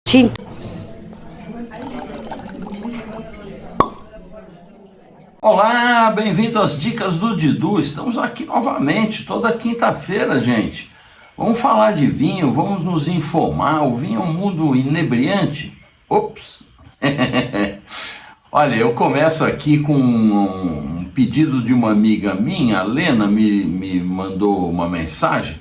Tinto. Olá, bem-vindo às Dicas do Didu. Estamos aqui novamente, toda quinta-feira, gente. Vamos falar de vinho, vamos nos informar. O vinho é um mundo inebriante. Ops! Olha, eu começo aqui com um pedido de uma amiga minha, a Lena, me mandou uma mensagem.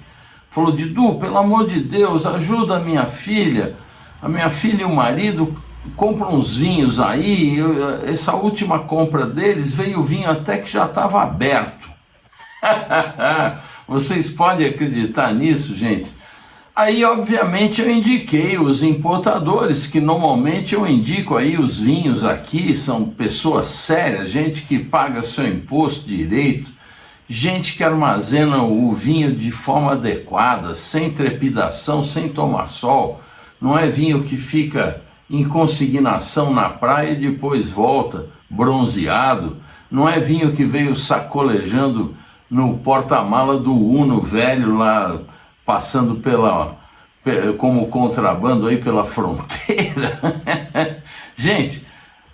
Falou: Didu, pelo amor de Deus, ajuda a minha filha. A minha filha e o marido compram uns vinhos aí. Essa última compra deles veio vinho até que já estava aberto. Vocês podem acreditar nisso, gente? Aí, obviamente, eu indiquei os importadores, que normalmente eu indico aí os vinhos aqui, são pessoas sérias, gente que paga seu imposto direito, gente que armazena o vinho de forma adequada, sem trepidação, sem tomar sol. Não é vinho que fica em consignação na praia e depois volta bronzeado. Não é vinho que veio sacolejando no porta-mala do Uno velho lá, passando como contrabando aí pela fronteira. Gente,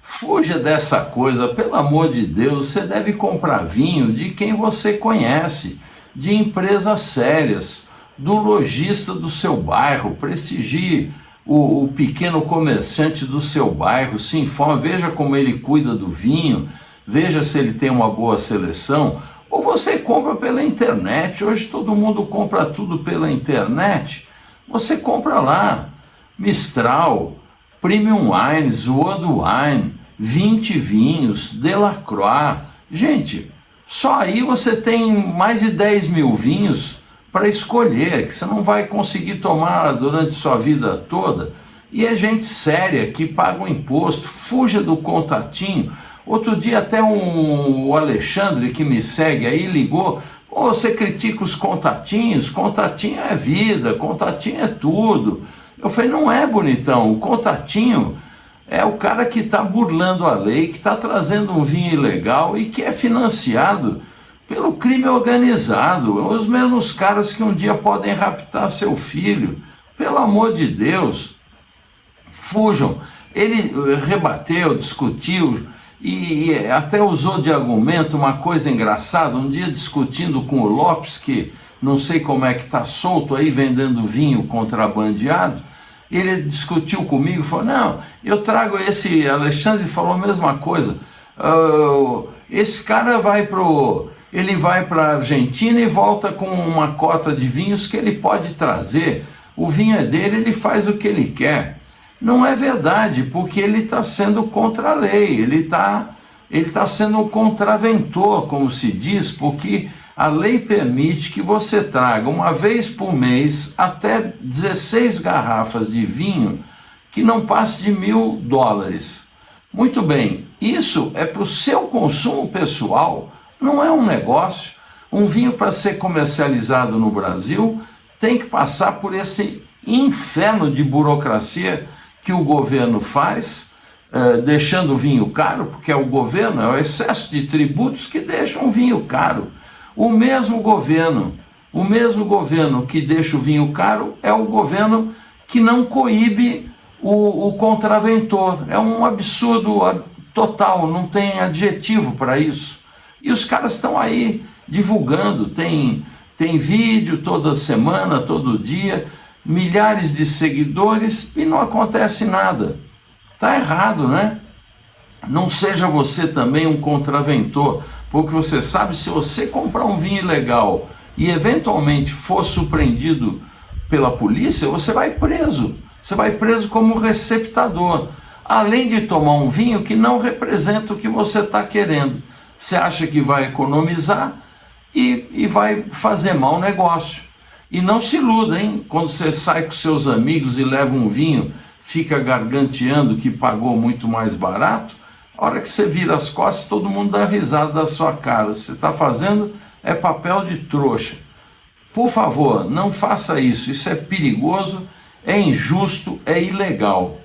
fuja dessa coisa, pelo amor de Deus. Você deve comprar vinho de quem você conhece, de empresas sérias, do lojista do seu bairro. Prestigie o pequeno comerciante do seu bairro, se informe, veja como ele cuida do vinho, veja se ele tem uma boa seleção. Ou você compra pela internet. Hoje todo mundo compra tudo pela internet. Você compra lá Mistral, Premium Wines, World Wine, 20 vinhos, Delacroix. Gente, só aí você tem mais de 10 mil vinhos para escolher, que você não vai conseguir tomar durante sua vida toda. E é gente séria que paga o imposto. Fuja do contatinho. Outro dia até o Alexandre, que me segue aí, ligou: você critica os contatinhos? Contatinho é vida, contatinho é tudo. Eu falei: não é, bonitão, o contatinho é o cara que está burlando a lei, que está trazendo um vinho ilegal e que é financiado pelo crime organizado. Os mesmos caras que um dia podem raptar seu filho. Pelo amor de Deus, fujam. Ele rebateu, discutiu e até usou de argumento uma coisa engraçada. Um dia, discutindo com o Lopes, que não sei como é que está solto aí vendendo vinho contrabandeado, ele discutiu comigo e falou: não, eu trago esse. Alexandre falou a mesma coisa. Esse cara vai para a Argentina e volta com uma cota de vinhos que ele pode trazer. O vinho é dele, ele faz o que ele quer. Não é verdade, porque ele está sendo contra a lei, ele tá sendo um contraventor, como se diz, porque a lei permite que você traga uma vez por mês até 16 garrafas de vinho que não passe de $1.000. Muito bem, isso é para o seu consumo pessoal, não é um negócio. Um vinho, para ser comercializado no Brasil, tem que passar por esse inferno de burocracia que o governo faz, deixando o vinho caro, porque é o governo, é o excesso de tributos que deixam o vinho caro. O mesmo governo que deixa o vinho caro é o governo que não coíbe o contraventor. É um absurdo total, não tem adjetivo para isso. E os caras estão aí divulgando, tem vídeo toda semana, todo dia, milhares de seguidores e não acontece nada. Tá errado, né? Não seja você também um contraventor, porque você sabe, se você comprar um vinho ilegal e eventualmente for surpreendido pela polícia, você vai preso. Você vai preso como receptador, além de tomar um vinho que não representa o que você está querendo. Você acha que vai economizar e vai fazer mau negócio. E não se iluda, hein? Quando você sai com seus amigos e leva um vinho, fica garganteando que pagou muito mais barato, a hora que você vira as costas, todo mundo dá risada da sua cara. Você está fazendo é papel de trouxa. Por favor, não faça isso. Isso é perigoso, é injusto, é ilegal.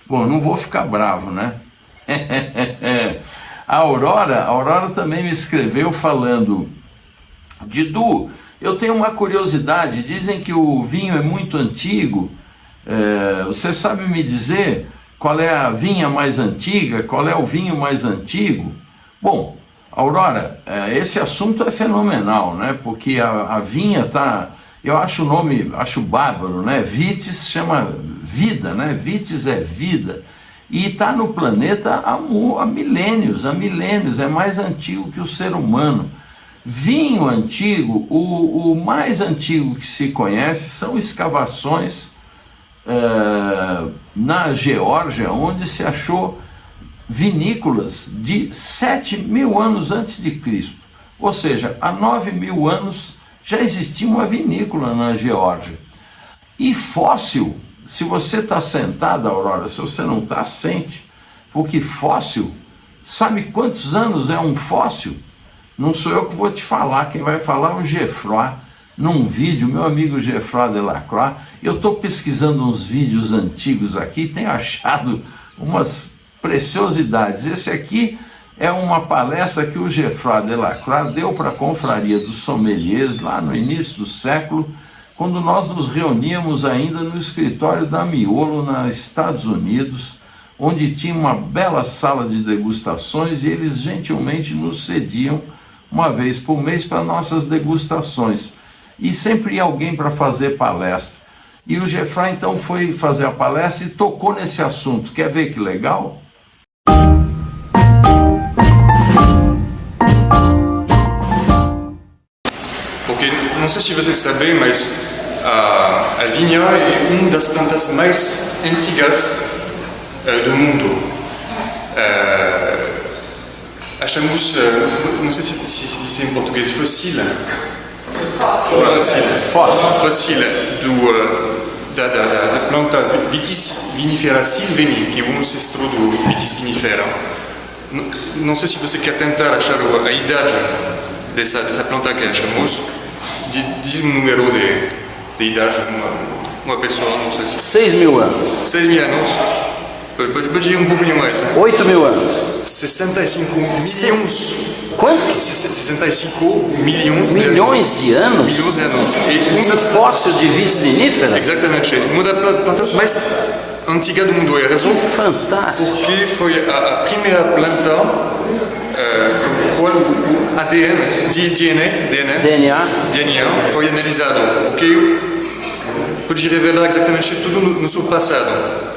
Bom, não vou ficar bravo, né? A Aurora também me escreveu falando: Didu, eu tenho uma curiosidade, dizem que o vinho é muito antigo Você sabe me dizer qual é a vinha mais antiga, qual é o vinho mais antigo? Bom, Aurora, esse assunto é fenomenal, né? Porque a vinha tá, eu acho o nome, acho bárbaro, né? Vitis chama vida, né? Vitis é vida. E está no planeta há milênios, é mais antigo que o ser humano. Vinho antigo, o mais antigo que se conhece são escavações na Geórgia, onde se achou vinícolas de 7.000 anos antes de Cristo. Ou seja, há 9.000 anos já existia uma vinícola na Geórgia. E fóssil, se você está sentado, Aurora, se você não está, sente, porque fóssil, sabe quantos anos é um fóssil? Não sou eu que vou te falar, quem vai falar é o Geoffroy, num vídeo, meu amigo Geoffroy Delacroix. Eu estou pesquisando uns vídeos antigos aqui, tenho achado umas preciosidades. Esse aqui é uma palestra que o Geoffroy Delacroix deu para a confraria dos sommeliers lá no início do século, quando nós nos reuníamos ainda no escritório da Miolo, nos Estados Unidos, onde tinha uma bela sala de degustações e eles gentilmente nos cediam uma vez por mês para nossas degustações. E sempre ia alguém para fazer palestra. E o Geoffroy então foi fazer a palestra e tocou nesse assunto. Quer ver que legal? Porque, não sei se vocês sabem, mas a vinha é uma das plantas mais antigas do mundo. Achamos, não sei se diz em português, fóssil da planta Vitis vinifera silveni, que é o ancestro do Vitis vinifera. Não sei se você quer tentar achar a idade dessa planta que achamos. Diz um número de idade de uma pessoa, não sei se... 6.000 anos. 6.000 anos. Pode ir um pouquinho mais. 8.000 anos. 65 milhões. Quanto? 65 milhões de anos? Milhões de anos. E Fóssil de Vitis vinifera? Exatamente. Uma das plantas mais antigas do mundo. É a razão fantástico. Porque foi a primeira planta com o ADN, DNA foi analisado. Porque pode revelar exatamente tudo no seu passado.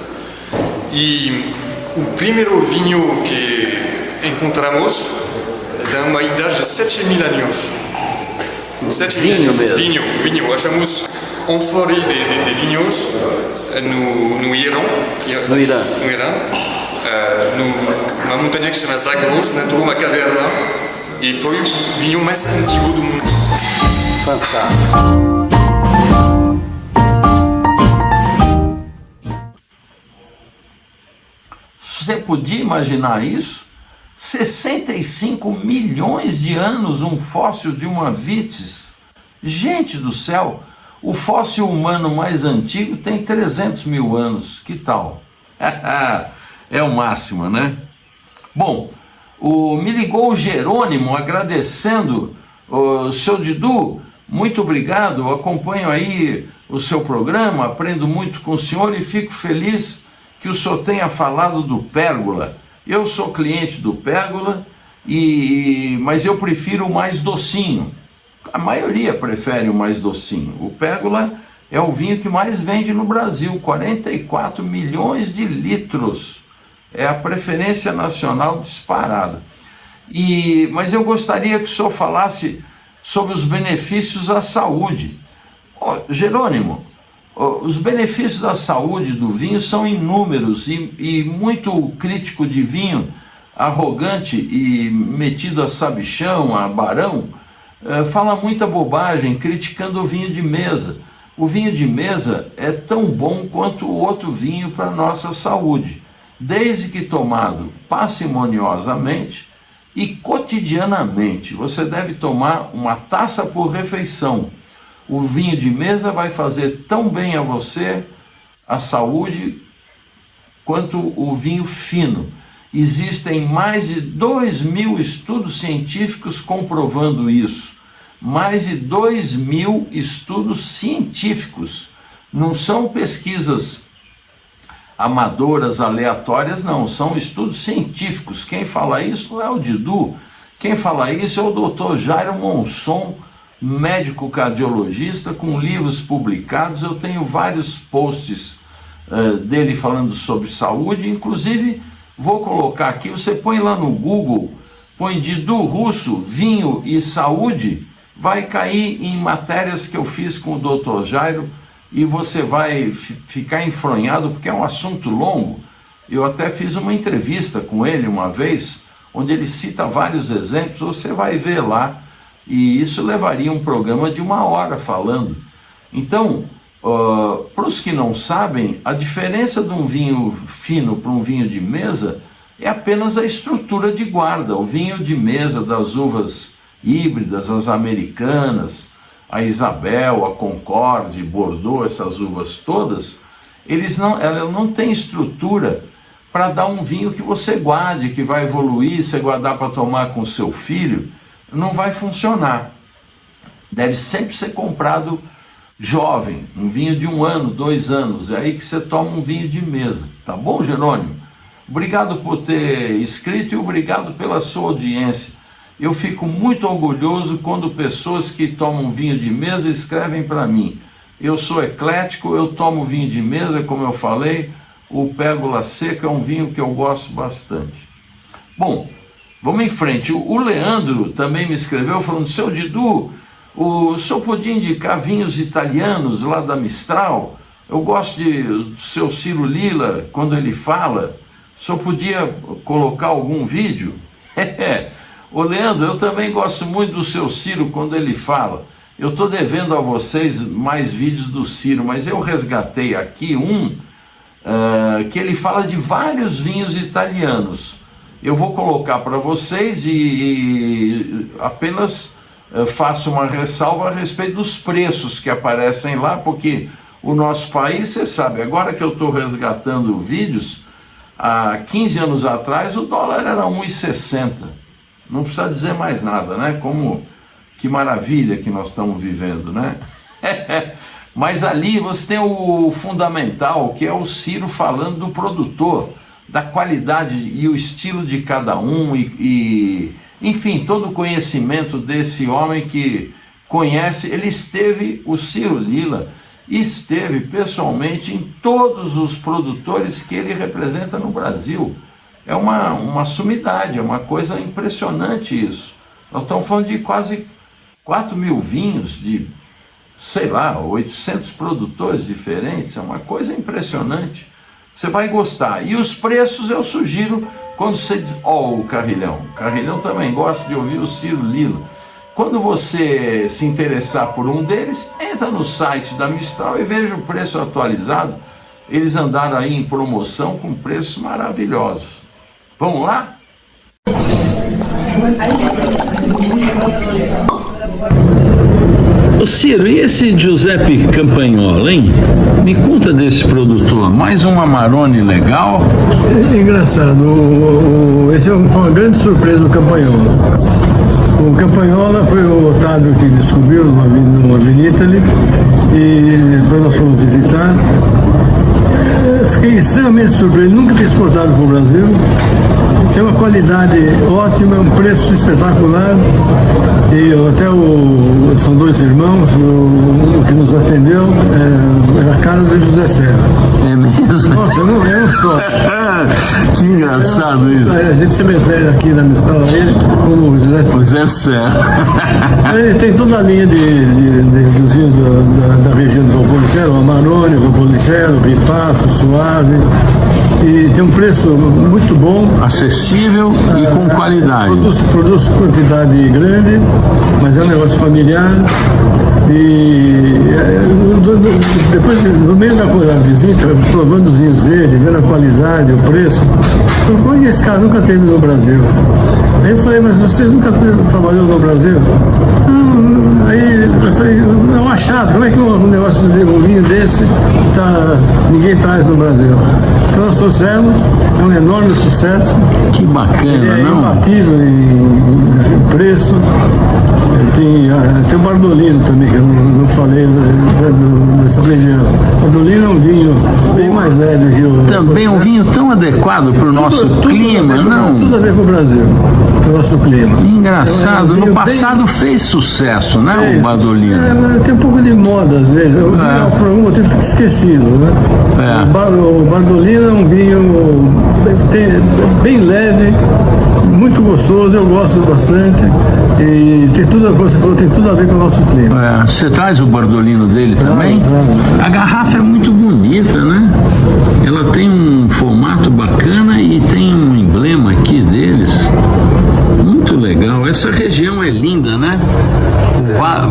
E o primeiro vinho que encontramos tem uma idade de 7.000 anos. Vinho mesmo? Vinho. Achamos ânfora de vinhos no Irã. Numa montanha que se chama Zagros, dentro de uma caverna. E foi o vinho mais antigo do mundo. Fantástico. Você podia imaginar isso? 65 milhões de anos um fóssil de uma Vitis. Gente do céu, o fóssil humano mais antigo tem 300.000 anos. Que tal? É o máximo, né? Bom, me ligou o Jerônimo agradecendo. Seu Didu, muito obrigado, acompanho aí o seu programa, aprendo muito com o senhor e fico feliz que o senhor tenha falado do Pérgola. Eu sou cliente do Pérgola, mas eu prefiro o mais docinho. A maioria prefere o mais docinho. O Pérgola é o vinho que mais vende no Brasil, 44 milhões de litros. É a preferência nacional disparada. Mas eu gostaria que o senhor falasse sobre os benefícios à saúde. Jerônimo, os benefícios da saúde do vinho são inúmeros e muito crítico de vinho, arrogante e metido a sabichão, a barão, fala muita bobagem criticando o vinho de mesa. O vinho de mesa é tão bom quanto o outro vinho para a nossa saúde, desde que tomado parcimoniosamente e cotidianamente. Você deve tomar uma taça por refeição. O vinho de mesa vai fazer tão bem a você, a saúde, quanto o vinho fino. Existem mais de 2.000 estudos científicos comprovando isso. Mais de 2.000 estudos científicos. Não são pesquisas amadoras, aleatórias, não, são estudos científicos. Quem fala isso não é o Didu, quem fala isso é o Dr. Jairo Monson, médico cardiologista com livros publicados. Eu tenho vários posts dele falando sobre saúde, inclusive vou colocar aqui, você põe lá no Google, põe Didu Russo, vinho e saúde, vai cair em matérias que eu fiz com o Dr. Jairo, e você vai ficar enfronhado, porque é um assunto longo. Eu até fiz uma entrevista com ele uma vez, onde ele cita vários exemplos, você vai ver lá, e isso levaria um programa de 1 hora falando. Então, para os que não sabem, a diferença de um vinho fino para um vinho de mesa é apenas a estrutura de guarda. O vinho de mesa das uvas híbridas, as americanas, a Isabel, a Concorde, Bordeaux, essas uvas todas, ela não tem estrutura para dar um vinho que você guarde, que vai evoluir, você guardar para tomar com seu filho, não vai funcionar. Deve sempre ser comprado jovem, um vinho de 1 ano, 2 anos, é aí que você toma um vinho de mesa, tá bom, Jerônimo? Obrigado por ter escrito e obrigado pela sua audiência. Eu fico muito orgulhoso quando pessoas que tomam vinho de mesa escrevem para mim. Eu sou eclético, eu tomo vinho de mesa, como eu falei, o Pérola Seca é um vinho que eu gosto bastante. Bom, vamos em frente. O Leandro também me escreveu falando, seu Didu, o senhor podia indicar vinhos italianos lá da Mistral? Eu gosto do seu Ciro Lila, quando ele fala. O senhor podia colocar algum vídeo? Ô Leandro, eu também gosto muito do seu Ciro quando ele fala. Eu estou devendo a vocês mais vídeos do Ciro, mas eu resgatei aqui que ele fala de vários vinhos italianos. Eu vou colocar para vocês e apenas faço uma ressalva a respeito dos preços que aparecem lá, porque o nosso país, você sabe, agora que eu estou resgatando vídeos, há 15 anos atrás o dólar era 1,60. Não precisa dizer mais nada, né? Que maravilha que nós estamos vivendo, né? Mas ali você tem o fundamental, que é o Ciro falando do produtor, da qualidade e o estilo de cada um, enfim, todo o conhecimento desse homem que conhece. O Ciro Lila esteve pessoalmente em todos os produtores que ele representa no Brasil. É uma sumidade, é uma coisa impressionante isso. Nós estamos falando de quase 4 mil vinhos, de, sei lá, 800 produtores diferentes, é uma coisa impressionante. Você vai gostar. E os preços eu sugiro, quando você... o Carrilhão também gosta de ouvir o Ciro Lila. Quando você se interessar por um deles, entra no site da Mistral e veja o preço atualizado. Eles andaram aí em promoção com preços maravilhosos. Vamos lá? Ô Ciro, e esse Giuseppe Campagnola, hein? Me conta desse produtor, mais um Amarone legal. É engraçado, esse foi uma grande surpresa do Campagnola. O Campagnola foi o Otávio que descobriu numa Vinitaly e depois nós fomos visitar. Fiquei extremamente surpreso, nunca tinha exportado para o Brasil. Tem uma qualidade ótima, um preço espetacular. E até são 2 irmãos, o que nos atendeu era a cara do José Serra. É mesmo? Nossa, não é um só. Que engraçado isso. A gente se refere aqui na missão a ele como o José Serra. Ele tem toda a linha dos vinhos da região do Valpolicella, o Amarone, o Valpolicella, o Ripasso, o Suave. E tem um preço muito bom. Acessível e com qualidade. Produz quantidade grande, mas é um negócio familiar. E depois, no meio da visita, provando os vinhos dele, vendo a qualidade, o preço, eu falei, como é que esse cara nunca teve no Brasil? Aí eu falei, mas você nunca trabalhou no Brasil? Não. Aí eu falei, é um achado, como é que um negócio de um vinho desse ninguém traz no Brasil? Então nós trouxemos, é um enorme sucesso. Que Ele bacana, é não? imbatível em preço. Tem o Bardolino também, que eu não falei dessa região. O Bardolino é um vinho bem mais leve que o... Também um vinho tão adequado para o nosso clima, não? Tudo a ver com o Brasil, o nosso clima. Engraçado, É um vinho no passado fez sucesso, né, o Bardolino? Tem um pouco de moda, às vezes. Por algum motivo fica esquecido, né? O Bardolino é um vinho bem leve, muito gostoso, eu gosto bastante. E tem tudo, como você falou, tem tudo a ver com o nosso clima. Você traz o Bardolino dele também? A garrafa é muito bonita, né? Ela tem um formato bacana e tem um emblema aqui deles. Muito legal. Essa região é linda, né?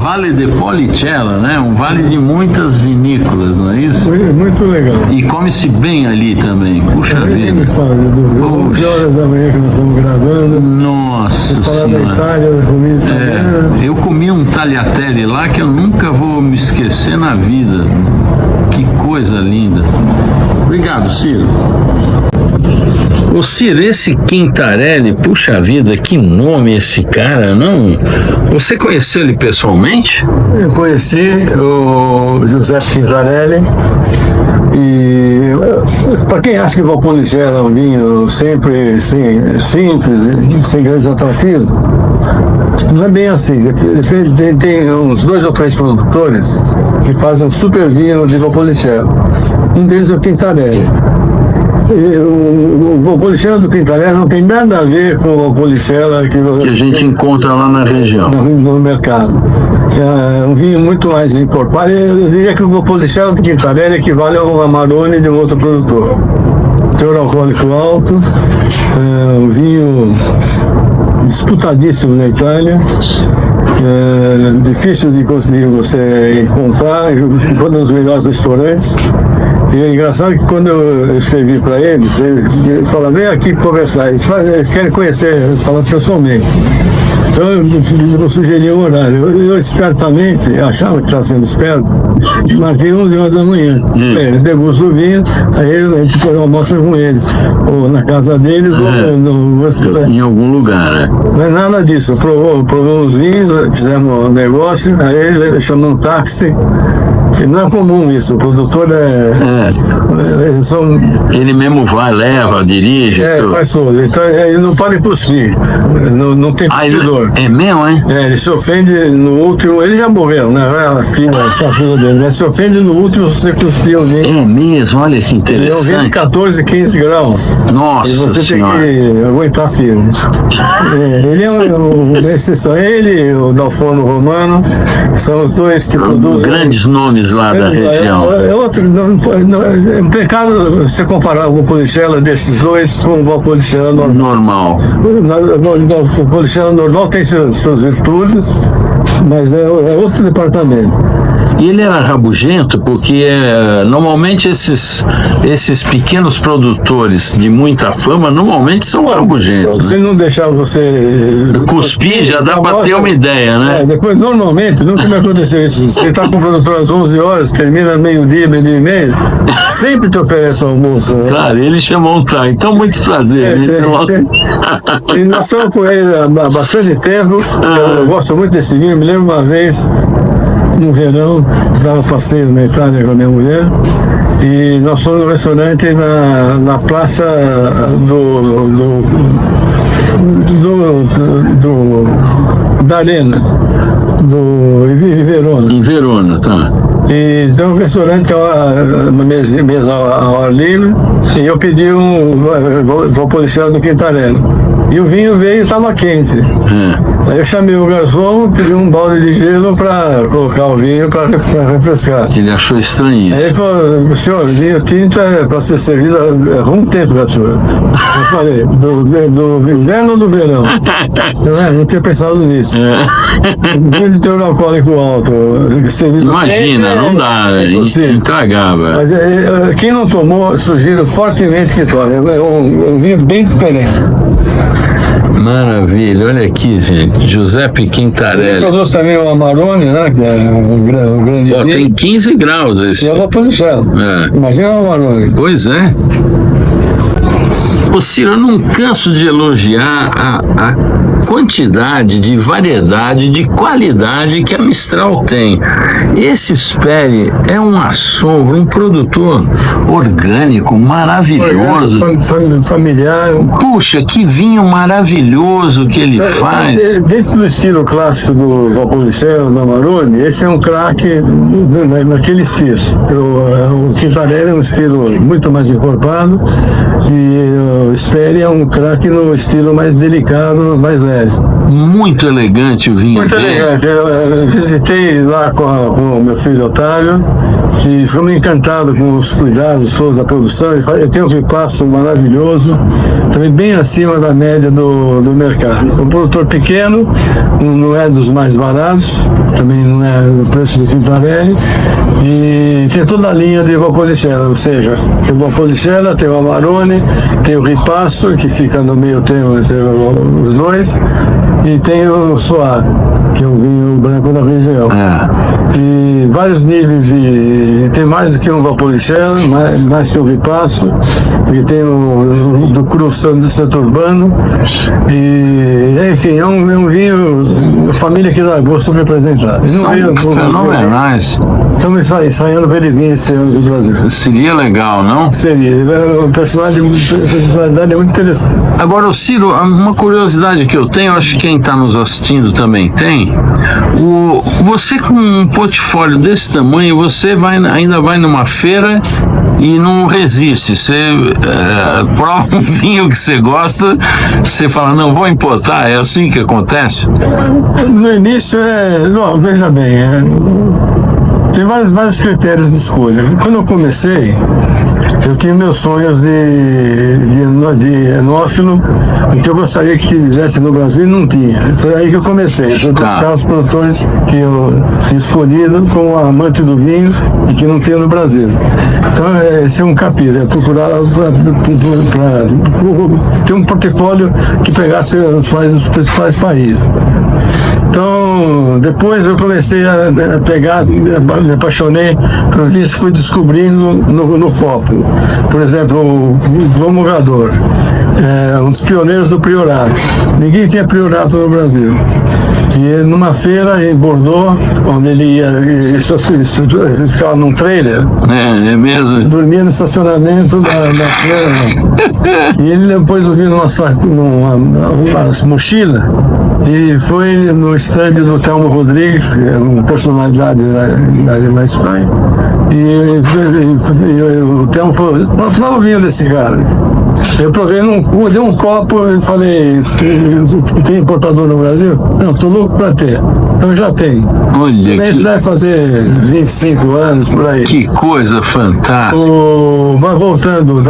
Vale de Policella, né? Um vale de muitas vinícolas, não é isso? Muito legal. E come-se bem ali também. Puxa Ninguém me vida. fala, 11 horas da manhã que nós estamos gravando. Nossa Falar da Senhora. Itália, da comida italiana. Eu comi um tagliatelle lá que eu nunca vou me esquecer na vida. Que coisa linda. Obrigado, Ciro. Ô Ciro, esse Quintarelli, puxa vida, que nome esse cara, não? Você conheceu ele pessoalmente? Eu conheci o José Quintarelli e para quem acha que Valpolicella é um vinho sempre simples, sem grandes atrativos, não é bem assim. Tem uns 2 ou 3 produtores que fazem um super vinho de Valpolicella. Um deles é o Quintarelli. O Valpolicella do Quintarelli não tem nada a ver com o Valpolicella Que a gente encontra lá na região. no mercado. É um vinho muito mais encorpado. Eu diria que o Valpolicella do Quintarelli equivale ao Amarone de um outro produtor. Teor alcoólico alto, um vinho disputadíssimo na Itália. Difícil de conseguir você encontrar em um dos melhores restaurantes. E é engraçado que quando eu escrevi para eles falaram, vem aqui conversar. Eles querem conhecer, falar pessoalmente. Então eu sugeri um horário. Eu espertamente, achava que estava sendo esperto, marquei 11 horas da manhã. Degusto o vinho, aí a gente almoça com eles, ou na casa deles, ou no restaurante. Em algum lugar, né? Não é nada disso. Provamos os vinhos, fizemos um negócio, aí ele chamou um táxi. E não é comum isso, o produtor eles são... Ele mesmo vai, leva, dirige. tudo. Faz tudo. Então ele não pode cuspir, não tem cuspidor. É mesmo, hein? Ele se ofende no último, ele já morreu, né? A filha dele, mas se ofende no último se você cuspir o vinho. É mesmo, olha que É um vinho de interessante. 14, 15 graus. Nossa E você Senhora. tem que aguentar firme. Ele é uma exceção. Ele e o Dalforno Romano são os dois que produzem. Grandes nomes lá da região. É um pecado você comparar o Valpolicella desses dois com o Valpolicella normal. Normal. O Valpolicella normal tem suas virtudes, mas é outro departamento. E ele era rabugento porque normalmente esses pequenos produtores de muita fama normalmente são rabugentos. Se Né? não deixar você Cuspir já dá para ter uma ideia, né? Depois, normalmente, nunca me aconteceu isso. Você está com o produtor às 11 horas, termina meio-dia, meio-dia e meio, sempre te oferece o almoço. Né? Claro, ele chamou um tá. Então, muito prazer. E nós estamos com ele há bastante tempo. Eu gosto muito desse vinho. Me lembro uma vez, no verão, dava passeio na Itália com a minha mulher. E nós fomos no restaurante na praça da Arena, em Verona. Em Verona, tá. E tem um restaurante, uma mesa ao ar livre, e eu pedi um Valpolicella do Quintarelli. E o vinho veio e estava quente. Aí eu chamei o garçom, pedi um balde de gelo para colocar o vinho para refrescar. Ele achou estranho Aí ele isso. falou, senhor, vinho tinto é para ser servido há algum tempo, senhor. Eu falei, do inverno ou do verão? Eu não tinha pensado nisso. Vinho de teor alcoólico alto. Imagina, quente, não dá, intragável. Mas quem não tomou, sugiro fortemente que tome. É um vinho bem diferente. Maravilha, olha aqui, gente. Giuseppe Ele Quintarelli. produz também o Amarone, né? Que é um grande Ó, tem vinho. 15 graus esse. E eu vou Valpolicella. Imagina o Amarone. Pois é. Ô Ciro, eu não canso de elogiar a quantidade de variedade, de qualidade que a Mistral tem. Esse Sperry é um assombro, um produtor orgânico, maravilhoso. Familiar. Puxa, que vinho maravilhoso que ele faz. Dentro do estilo clássico do Valpolicella, do Amarone, esse é um craque naquele estilo. O Quintarelli é um estilo muito mais encorpado e o Sperry é um craque no estilo mais delicado, mais leve. Muito elegante o vinho Muito dele. elegante. Eu visitei lá com o meu filho Otávio e fomos encantados com os cuidados todos da produção. Ele tem um ripasso maravilhoso, também bem acima da média do mercado. Um produtor pequeno, não é dos mais baratos, também não é o preço do Quintarelli, e tem toda a linha de Valpolicella, ou seja, tem o Valpolicella, tem o Amarone, tem o ripasso, que fica no meio termo entre os dois, e tem o Soar, que é o vinho branco da região. E vários níveis de... Tem mais do que um Valpolicella, mais que o ripasso, e tem o do Cru Santo Urbano, e enfim, é um vinho, a família que dá gosto de me apresentar. São fenomenais. Estamos ensaiando ver ele vir esse ano do Brasil. Seria legal, não? Seria, a personalidade é muito interessante. Agora, Ciro, uma curiosidade que eu tenho, acho que quem está nos assistindo também tem, você com um portfólio desse tamanho, você ainda vai numa feira e não resiste, você prova um vinho que você gosta, você fala, não, vou importar, é assim que acontece? No início não, veja bem, tem vários critérios de escolha. Quando eu comecei, eu tinha meus sonhos de enófilo, que eu gostaria que tivesse no Brasil e não tinha. Foi aí que eu comecei. Foi buscar os produtores que eu tinha escolhido como amante do vinho e que não tinha no Brasil. Então, esse é um capítulo, é procurar ter um portfólio que pegasse os principais países. Então, depois eu comecei a pegar, me apaixonei por vinhos que fui descobrindo no copo. Por exemplo, o Glomogador, um dos pioneiros do Priorato. Ninguém tinha Priorato no Brasil. E numa feira em Bordeaux, onde ele ia, ele ficava num trailer. É mesmo? Dormia no estacionamento da feira. E ele depois ouviu numa mochila e foi no estande do Telmo Rodrigues, uma personalidade da Espanha. E o Telmo falou, prova o vinho desse cara. Eu provei, dei um copo e falei, tem importador no Brasil? Não, tô louco pra ter. Então já tem. Olha, Isso deve fazer 25 anos por aí. Que coisa fantástica. Mas voltando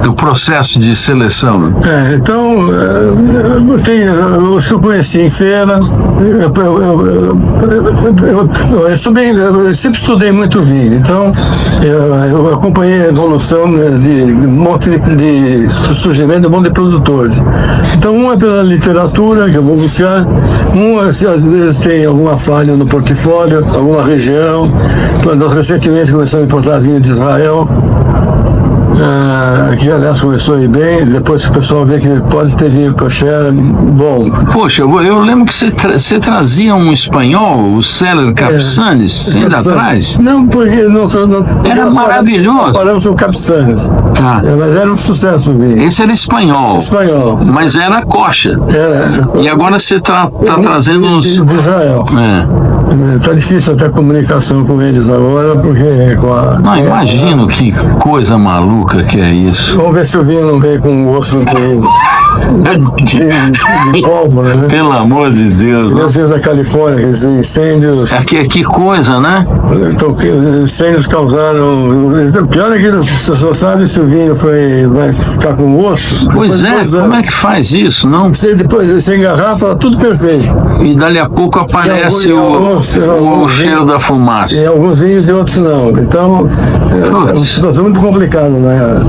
do processo de seleção. Então, os que eu conheci em feira, eu sempre estudei muito vinho, então eu acompanhei a evolução de um monte de surgimento de um monte de produtores. Então, um é pela literatura, que eu vou buscar, às vezes tem alguma falha no portfólio, alguma região. Nós recentemente começamos a importar vinho de Israel, que aliás começou a ir bem, depois que o pessoal vê que pode ter vinho kosher, bom. Poxa, eu lembro que você trazia um espanhol, o Celler Capsanes, ainda atrás? Não, porque não era maravilhoso. Falamos com o Capsanes. Mas era um sucesso o vinho. Esse era espanhol. Espanhol. Mas era coxa. E agora você tá trazendo uns... De Israel. Tá difícil até a comunicação com eles agora, porque Não, imagino que coisa maluca que é isso. Vamos ver se o vinho não veio com o osso de pólvora, né? Pelo amor de Deus. Às vezes a Califórnia, aqueles incêndios. Que coisa, né? Então, incêndios causaram. O pior é que você só sabe se o vinho vai ficar com osso. Pois como é que faz isso, não? Depois você engarrafa, tudo perfeito. E dali a pouco aparece alguns o cheiro da fumaça. Em alguns vinhos e outros não. Então, é uma situação muito complicada, né?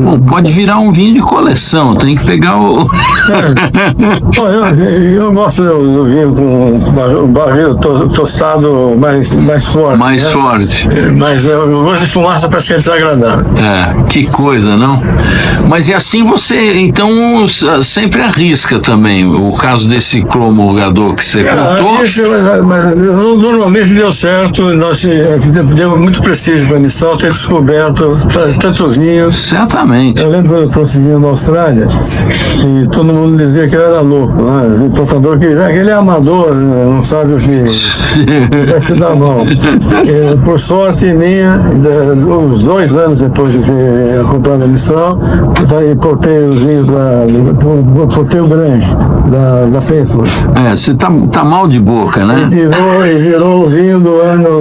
Bom, pode virar um vinho de coleção, tem que pegar o... Bom, eu gosto do vinho com um barril tostado mais forte. Mais né? forte. Mas eu gosto de fumaça para ser desagradável. Que coisa, não? Mas e assim você, então, sempre arrisca também, o caso desse cromulgador que você contou? Mas normalmente deu certo, nós deu muito prestígio para a missão ter descoberto tantos vinhos. Certamente. Eu lembro quando eu trouxe vinho da Austrália e todo mundo dizia que eu era louco, né? O importador que ele é amador, né? Não sabe o que vai se dar mal. Por sorte minha, uns 2 anos depois de ter comprado a missão, eu importei os vinhos importei o Grange da Penfolds. Você tá mal de boca, né? E virou o vinho do ano.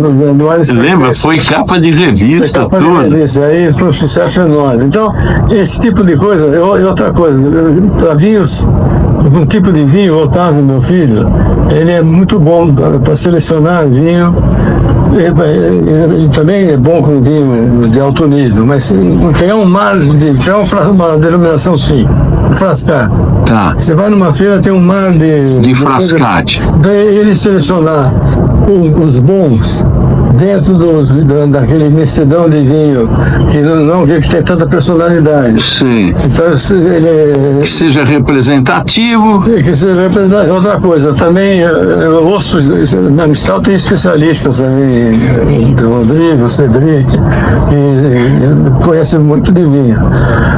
Lembra? Foi capa de revista, tudo. Aí foi um sucesso enorme. Então, esse tipo de coisa, e outra coisa, para vinhos, um tipo de vinho, o Otávio, meu filho, ele é muito bom para selecionar vinho. Ele também é bom com vinho de alto nível, mas pegar um mar uma denominação sim, frascar. Tá. Você vai numa feira, tem um mar de frascate. Daí ele selecionar os bons dentro daquele mexidão de vinho que não vê que tem tanta personalidade. Sim. Então ele que seja representativo. Que seja representativo. Outra coisa, também eu ouço, na Mistal tem especialistas aí, o Rodrigo, o Cedric, que conhecem muito de vinho.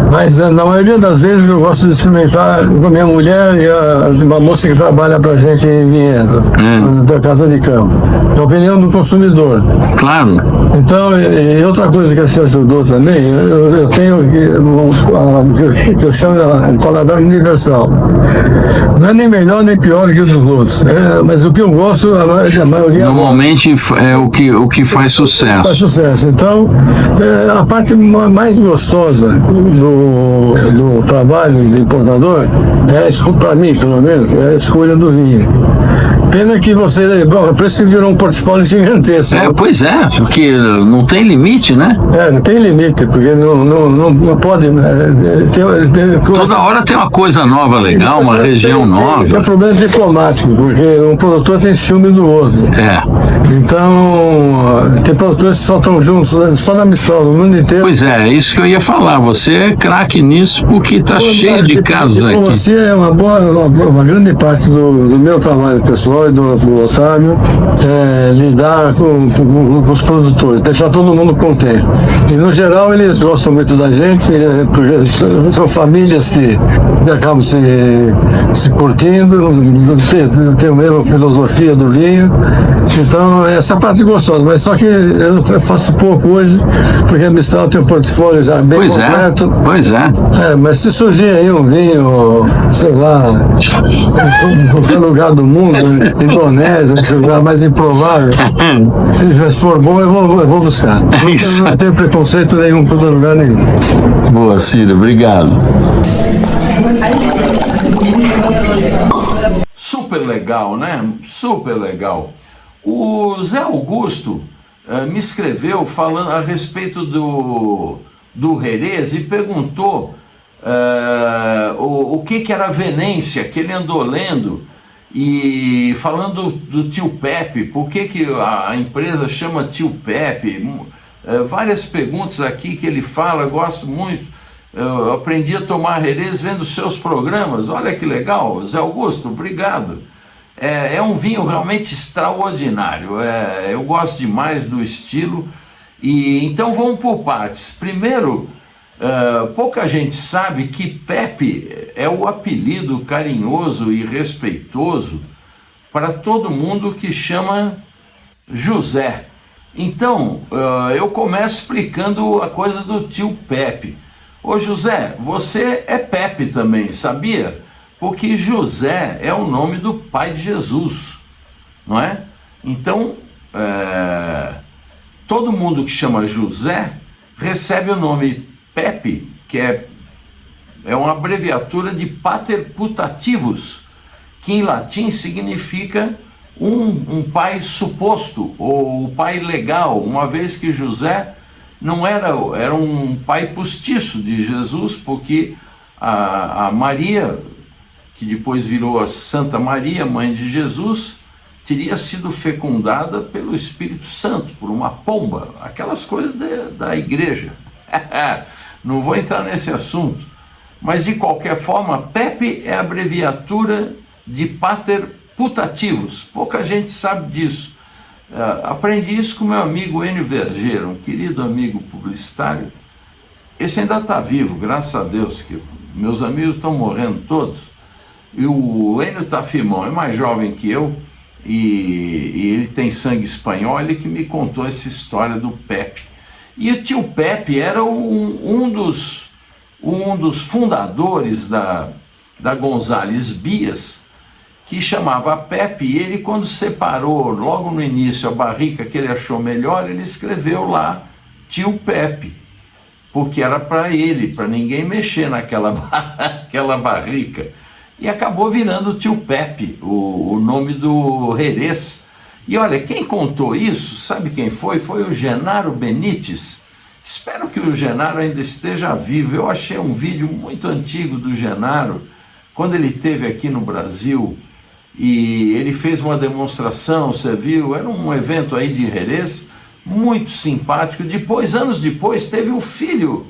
Mas na maioria das vezes eu gosto de experimentar com a minha mulher e uma moça que trabalha pra gente em vinhedo, da Casa de Campo. É a opinião do consumidor. Claro. Então, e outra coisa que acho que ajudou também, eu tenho que eu chamo de paladar universal. Não é nem melhor nem pior que o dos outros, mas o que eu gosto, a maioria... Normalmente é o que faz sucesso. Faz sucesso. Então, a parte mais gostosa do trabalho de importador, para mim, pelo menos, é a escolha do vinho. Pena que você... Bom, por isso que virou um portfólio gigantesco. Pois é, porque não tem limite, né? Não tem limite, porque não pode... Toda hora tem uma coisa nova legal, uma região nova. É problema diplomático, porque um produtor tem ciúme do outro. Então, tem produtores que só estão juntos, só na Mistral, no mundo inteiro. Pois é isso que eu ia falar. Você é craque nisso porque está cheio de casos aqui. Você é uma grande parte do meu trabalho pessoal e do Otávio, lidar com os produtores, deixar todo mundo contente. E no geral eles gostam muito da gente, porque são famílias que acabam se curtindo, tem a mesma filosofia do vinho. Então essa parte é gostosa, mas só que eu faço pouco hoje, porque a Mistral tem um portfólio já bem completo. Pois é. Mas se surgir aí um vinho, sei lá, em qualquer lugar do mundo, Indonésia, esse lugar mais improvável, se for bom, eu vou buscar. Eu não tenho preconceito nenhum por lugar nenhum. Boa, Ciro, obrigado. Super legal, né? Super legal. O Zé Augusto me escreveu falando a respeito do Jerez e perguntou o que era a Venência, que ele andou lendo, e falando do Tio Pepe, por que a empresa chama Tio Pepe, várias perguntas aqui que ele fala, gosto muito. Eu aprendi a tomar Jerez vendo seus programas, olha que legal, Zé Augusto, obrigado. É um vinho realmente extraordinário, eu gosto demais do estilo, e então vamos por partes. Primeiro, pouca gente sabe que Pepe é o apelido carinhoso e respeitoso para todo mundo que chama José. Então, eu começo explicando a coisa do tio Pepe. Ô José, você é Pepe também, sabia? Porque José é o nome do pai de Jesus, não é? Então, todo mundo que chama José recebe o nome Pepe, que é uma abreviatura de Pater Putativus, que em latim significa um pai suposto, ou o pai legal, uma vez que José não era um pai postiço de Jesus, porque a Maria, que depois virou a Santa Maria, mãe de Jesus, teria sido fecundada pelo Espírito Santo, por uma pomba, aquelas coisas da igreja. Não vou entrar nesse assunto, mas de qualquer forma, Pepe é a abreviatura de Pater Putativus, pouca gente sabe disso. Aprendi isso com meu amigo Enio Vergeiro, um querido amigo publicitário. Esse ainda está vivo, graças a Deus, que meus amigos estão morrendo todos. E o Enio Tafimão é mais jovem que eu, e ele tem sangue espanhol, ele que me contou essa história do Pepe. E o tio Pepe era um dos fundadores da Gonzales Bias, que chamava Pepe, e ele, quando separou logo no início a barrica que ele achou melhor, ele escreveu lá tio Pepe, porque era para ele, para ninguém mexer aquela barrica. E acabou virando tio Pepe, o nome do Jerez. E olha, quem contou isso, sabe quem foi? Foi o Genaro Benítez. Espero que o Genaro ainda esteja vivo. Eu achei um vídeo muito antigo do Genaro, quando ele esteve aqui no Brasil, e ele fez uma demonstração, você viu? Era um evento aí de Jerez, muito simpático. Depois, anos depois, teve o filho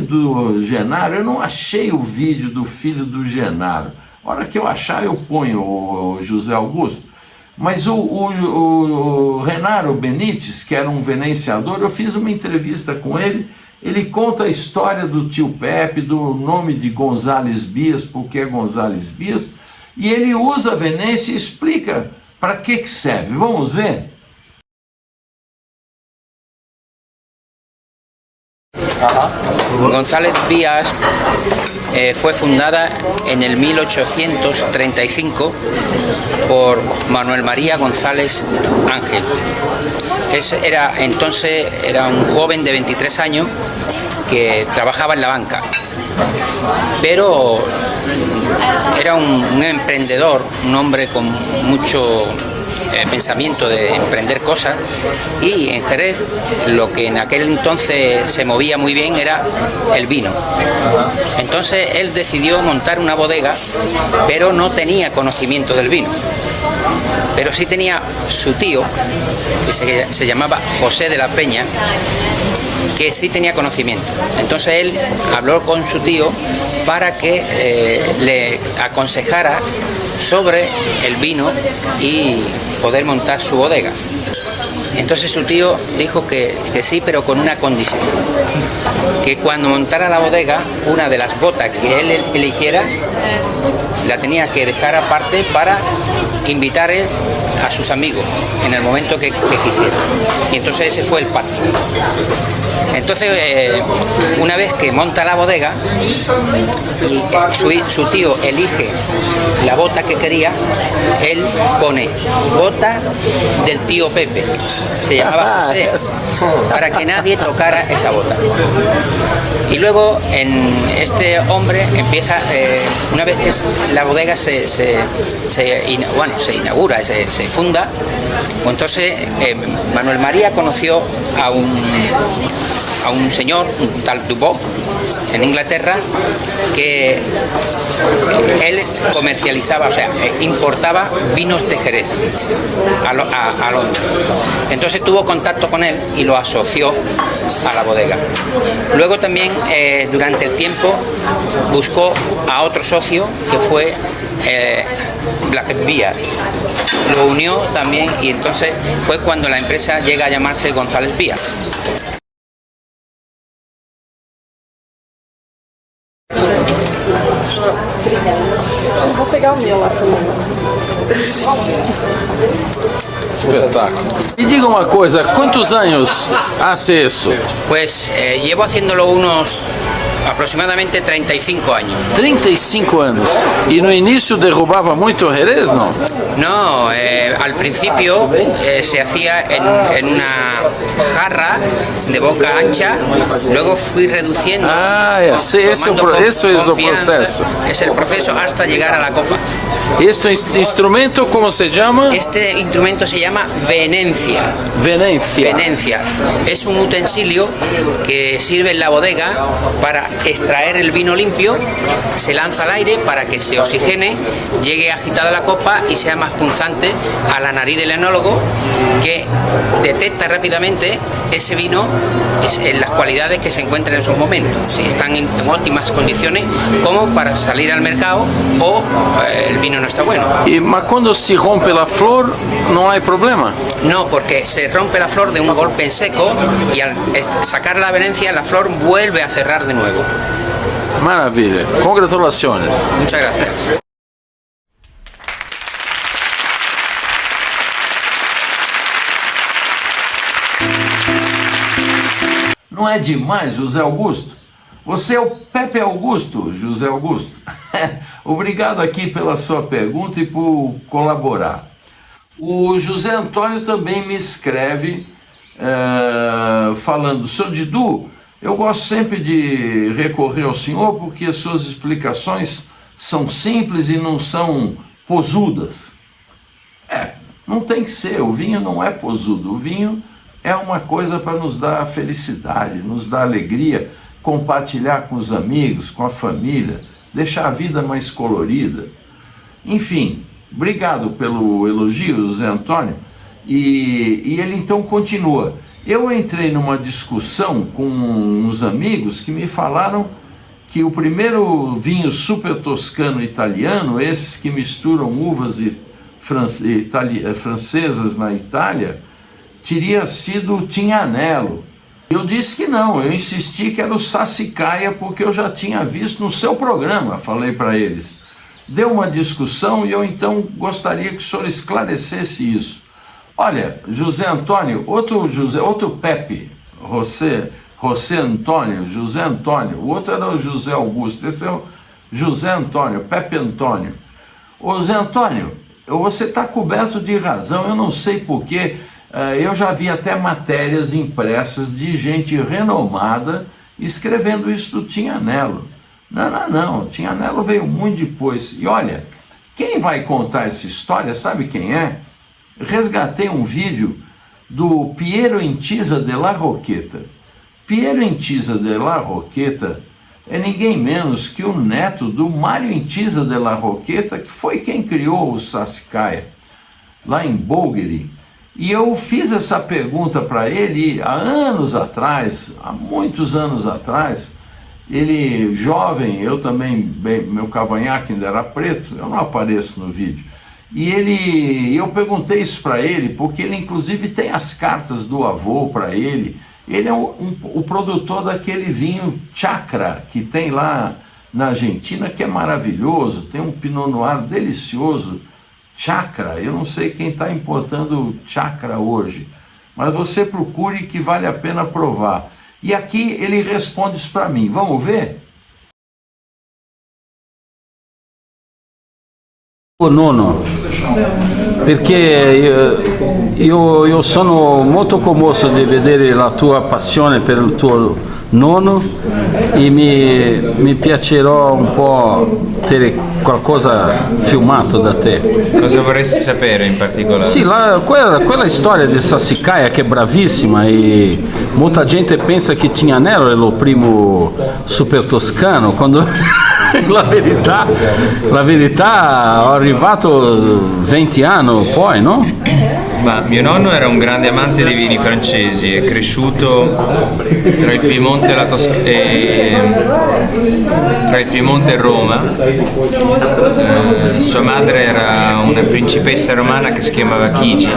do Genaro. Eu não achei o vídeo do filho do Genaro. A hora que eu achar, eu ponho o José Augusto. Mas o Genaro Benítez, que era um venenciador, eu fiz uma entrevista com ele. Ele conta a história do tio Pepe, do nome de Gonzales Bias, porque é Gonzales Bias, e ele usa a Venécia e explica para que serve. Vamos ver? González Vías fue fundada en el 1835 por Manuel María González Ángel. Era un joven de 23 años que trabajaba en la banca, pero era un emprendedor, un hombre con mucho pensamiento de emprender cosas, y en Jerez lo que en aquel entonces se movía muy bien era el vino. Entonces él decidió montar una bodega, pero no tenía conocimiento del vino, pero sí tenía su tío, que se llamaba José de la Peña, que sí tenía conocimiento. Entonces él habló con su tío para que le aconsejara sobre el vino y poder montar su bodega. Entonces su tío dijo que sí, pero con una condición: que cuando montara la bodega, una de las botas que él eligiera la tenía que dejar aparte para invitar a sus amigos en el momento que quisiera. Y entonces ese fue el pacto. Entonces, una vez que monta la bodega y su tío elige la bota que quería, él pone bota del tío Pepe, se llamaba José, para que nadie tocara esa bota. Y luego este hombre empieza, una vez que la bodega se inaugura, se funda, entonces Manuel María conoció a un señor, un tal Duboc, en Inglaterra, que él comercializaba, o sea, importaba vinos de Jerez a Londres. Entonces tuvo contacto con él y lo asoció a la bodega. Luego también, durante el tiempo, buscó a otro socio, que fue Black Beard. Lo unió también, y entonces fue cuando la empresa llega a llamarse González Vías. Vou pegar o meu lá também. Espetáculo. E diga uma coisa, ¿cuántos años hace eso? Pues llevo haciéndolo unos aproximadamente 35 años. 35 anos. E no início derrubava muito Jerez, não? No, al principio se hacía en una jarra de boca ancha, luego fui reduciendo. Ah, esse é o processo. Es el proceso hasta llegar a la copa. Este instrumento, como se chama? Este instrumento se llama venencia. Venencia. Venencia. Es un utensilio que sirve en la bodega para extraer el vino limpio, se lanza al aire para que se oxigene, llegue agitada la copa y sea más punzante a la nariz del enólogo, que detecta rápidamente ese vino en las cualidades que se encuentran en sus momentos, si están en óptimas condiciones como para salir al mercado o el vino no está bueno. Mas quando se rompe a flor, não há problema? No, porque se rompe la flor de un golpe en seco y al sacar la venencia la flor vuelve a cerrar de nuevo. Maravilha. Congratulações. Muchas gracias. Não é demais, José Augusto? Você é o Pepe Augusto, José Augusto. Obrigado aqui pela sua pergunta e por colaborar. O José Antônio também me escreve falando: Seu Didu, eu gosto sempre de recorrer ao senhor porque as suas explicações são simples e não são posudas. Não tem que ser, o vinho não é posudo, o vinho é uma coisa para nos dar felicidade, nos dar alegria, compartilhar com os amigos, com a família, deixar a vida mais colorida. Enfim, obrigado pelo elogio, Zé Antônio. E ele então continua: eu entrei numa discussão com uns amigos que me falaram que o primeiro vinho super toscano italiano, esses que misturam uvas francesas na Itália, teria sido Tignanello. Eu disse que não, eu insisti que era o Sassicaia, porque eu já tinha visto no seu programa, falei para eles. Deu uma discussão e eu então gostaria que o senhor esclarecesse isso. Olha, José Antônio, outro Pepe, José Antônio, José Antônio, o outro era o José Augusto, esse é o José Antônio, Pepe Antônio. Ô Zé Antônio, você está coberto de razão, eu não sei porquê. Eu já vi até matérias impressas de gente renomada escrevendo isso do Tignanello. Não, o Tignanello veio muito depois. E olha, quem vai contar essa história, sabe quem é? Resgatei um vídeo do Piero Intisa della Rocchetta. Piero Intisa della Rocchetta é ninguém menos que o neto do Mário Intisa della Rocchetta, que foi quem criou o Sassicaia, lá em Bolgheri. E eu fiz essa pergunta para ele há anos atrás, há muitos anos atrás. Ele, jovem, eu também, meu cavanhaque ainda era preto, eu não apareço no vídeo. E eu perguntei isso para ele, porque ele inclusive tem as cartas do avô para ele. Ele é o produtor daquele vinho Chacra, que tem lá na Argentina, que é maravilhoso, tem um Pinot Noir delicioso. Chacra, eu não sei quem está importando Chacra hoje, mas você procure que vale a pena provar. E aqui ele responde isso para mim, vamos ver? O nono, perché io sono molto commosso di vedere la tua passione per il tuo nono e mi piacerò un po' tenere qualcosa filmato da te. Cosa vorresti sapere in particolare? Sì, quella storia di Sassicaia che è bravissima e molta gente pensa che Tignanello è il primo super toscano, quando la verità ho arrivato 20 anni poi, no? Ma mio nonno era un grande amante di vini francesi, è cresciuto tra il Piemonte e Roma. Sua madre era una principessa romana che si chiamava Chigi.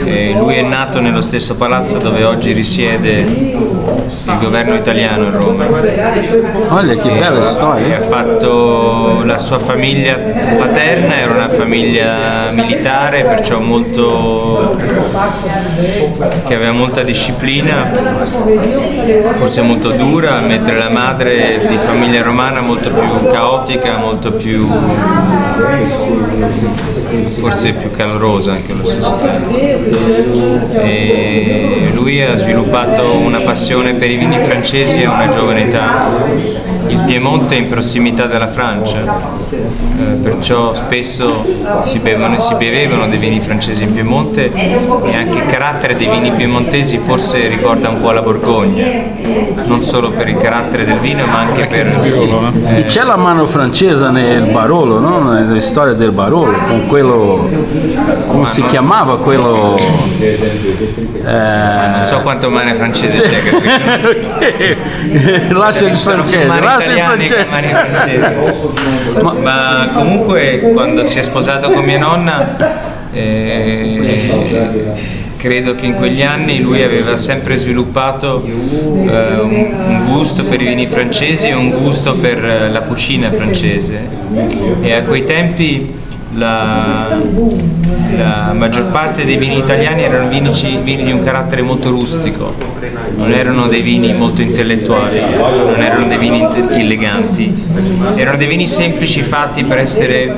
E lui è nato nello stesso palazzo dove oggi risiede il governo italiano in Roma. Olha che bella storia. E ha fatto la sua famiglia paterna, era una famiglia militare familiare, perciò che aveva molta disciplina, forse molto dura, mentre la madre di famiglia romana molto più caotica, molto più, forse più calorosa anche allo stesso tempo. E lui ha sviluppato una passione per i vini francesi a una giovane età. Il Piemonte è in prossimità della Francia, perciò spesso si bevevano dei vini francesi in Piemonte, e anche il carattere dei vini piemontesi forse ricorda un po' la Borgogna, non solo per il carattere del vino ma anche per... E c'è la mano francese nel Barolo, no? Nella storia del Barolo, con quello, come si chiamava quello? Non so quanto mano francese c'è, Okay. Lascia il francese, ma comunque quando si è sposato con mia nonna credo che in quegli anni lui aveva sempre sviluppato un gusto per i vini francesi e un gusto per la cucina francese, e a quei tempi la maggior parte dei vini italiani erano vini di un carattere molto rustico, non erano dei vini molto intellettuali, non erano dei vini eleganti, erano dei vini semplici fatti per essere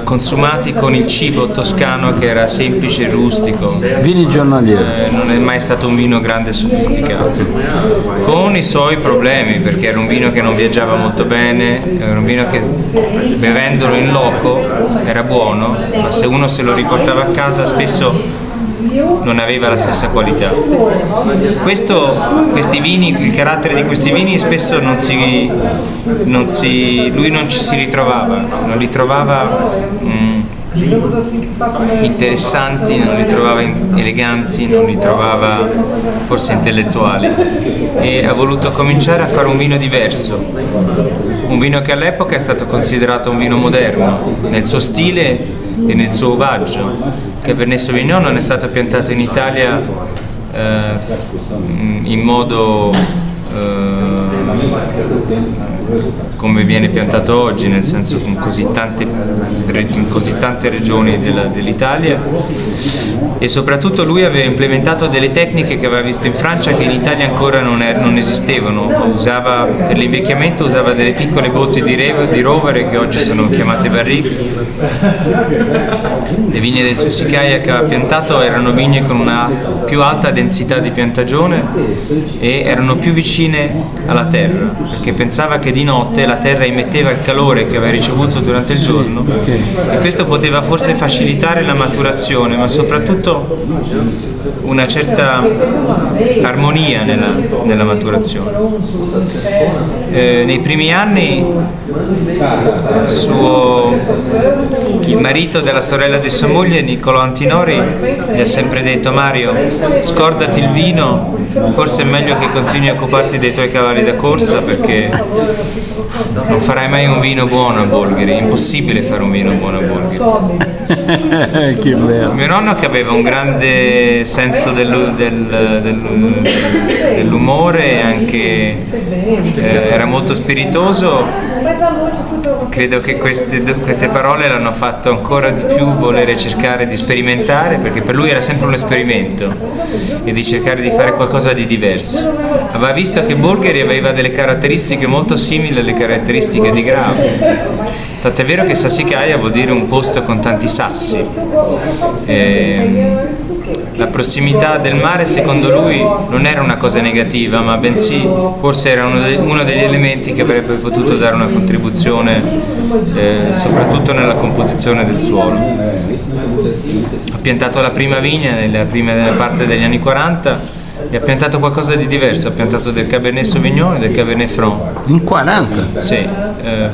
consumati con il cibo toscano, che era semplice e rustico. Vini giornalieri. Non è mai stato un vino grande e sofisticato, con i suoi problemi, perché era un vino che non viaggiava molto bene, era un vino che bevendolo in loco era buono, ma se uno se lo riportava a casa spesso non aveva la stessa qualità. Questi vini, il carattere di questi vini spesso lui non ci si ritrovava, non li trovava interessanti, non li trovava eleganti, non li trovava forse intellettuali, e ha voluto cominciare a fare un vino diverso, un vino che all'epoca è stato considerato un vino moderno nel suo stile e nel suo uvaggio. Cabernet Sauvignon non è stato piantato in Italia in modo come viene piantato oggi, nel senso in così tante regioni dell'Italia, e soprattutto lui aveva implementato delle tecniche che aveva visto in Francia che in Italia ancora non esistevano. Per l'invecchiamento usava delle piccole botti di rovere che oggi sono chiamate barrique. Le vigne del Sassicaia che aveva piantato erano vigne con una più alta densità di piantagione e erano più vicine alla terra, perché pensava che di notte la terra emetteva il calore che aveva ricevuto durante il giorno, e questo poteva forse facilitare la maturazione, ma soprattutto una certa armonia nella maturazione. Nei primi anni il marito della sorella di sua moglie, Niccolò Antinori, gli ha sempre detto: Mario, scordati il vino, forse è meglio che continui a occuparti dei tuoi cavalli da corsa, perché non farai mai un vino buono a Bolgheri, è impossibile fare un vino buono a Bolgheri. Che bello. Mio nonno, che aveva un grande senso dell'umore e anche era molto spiritoso, credo che queste parole l'hanno fatto ancora di più volere cercare di sperimentare, perché per lui era sempre un esperimento e di cercare di fare qualcosa di diverso. Aveva visto che Bolgheri aveva delle caratteristiche molto simili alle caratteristiche di Grave, tant'è vero che Sassicaia vuol dire un posto con tanti sassi. La prossimità del mare, secondo lui, non era una cosa negativa, ma bensì forse era uno degli elementi che avrebbe potuto dare una contribuzione soprattutto nella composizione del suolo. Ha piantato la prima vigna nella parte degli anni 40 e ha piantato qualcosa di diverso, ha piantato del Cabernet Sauvignon e del Cabernet Franc. In 40? Sì,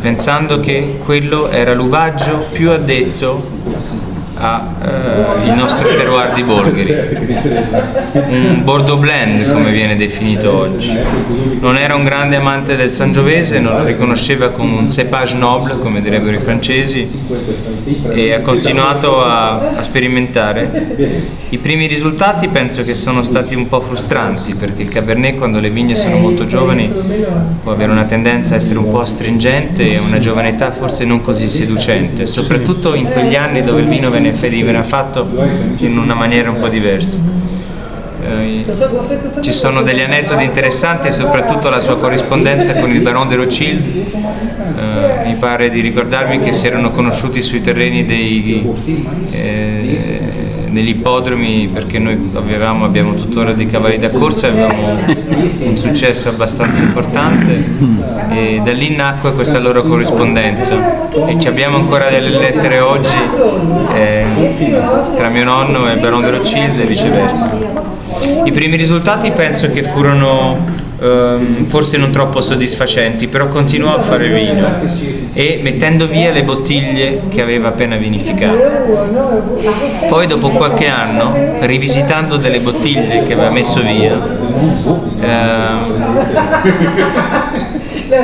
pensando che quello era l'uvaggio più addetto il nostro terroir di Bolgheri, un Bordeaux blend come viene definito oggi. Non era un grande amante del Sangiovese, non lo riconosceva come un cépage noble come direbbero i francesi, e ha continuato a sperimentare. I primi risultati penso che sono stati un po' frustranti, perché il Cabernet, quando le vigne sono molto giovani, può avere una tendenza a essere un po' astringente e una giovane età forse non così seducente, soprattutto in quegli anni dove il vino venne ne veniva fatto in una maniera un po' diversa. Ci sono degli aneddoti interessanti, soprattutto la sua corrispondenza con il Baron de Rothschild. Mi pare di ricordarmi che si erano conosciuti sui terreni degli ippodromi, perché noi abbiamo tuttora dei cavalli da corsa, avevamo un successo abbastanza importante e da lì nacque questa loro corrispondenza e ci abbiamo ancora delle lettere oggi tra mio nonno e il Baron de Rothschild e viceversa. I primi risultati penso che furono forse non troppo soddisfacenti, però continuò a fare vino e mettendo via le bottiglie che aveva appena vinificato. Poi dopo qualche anno, rivisitando delle bottiglie che aveva messo via,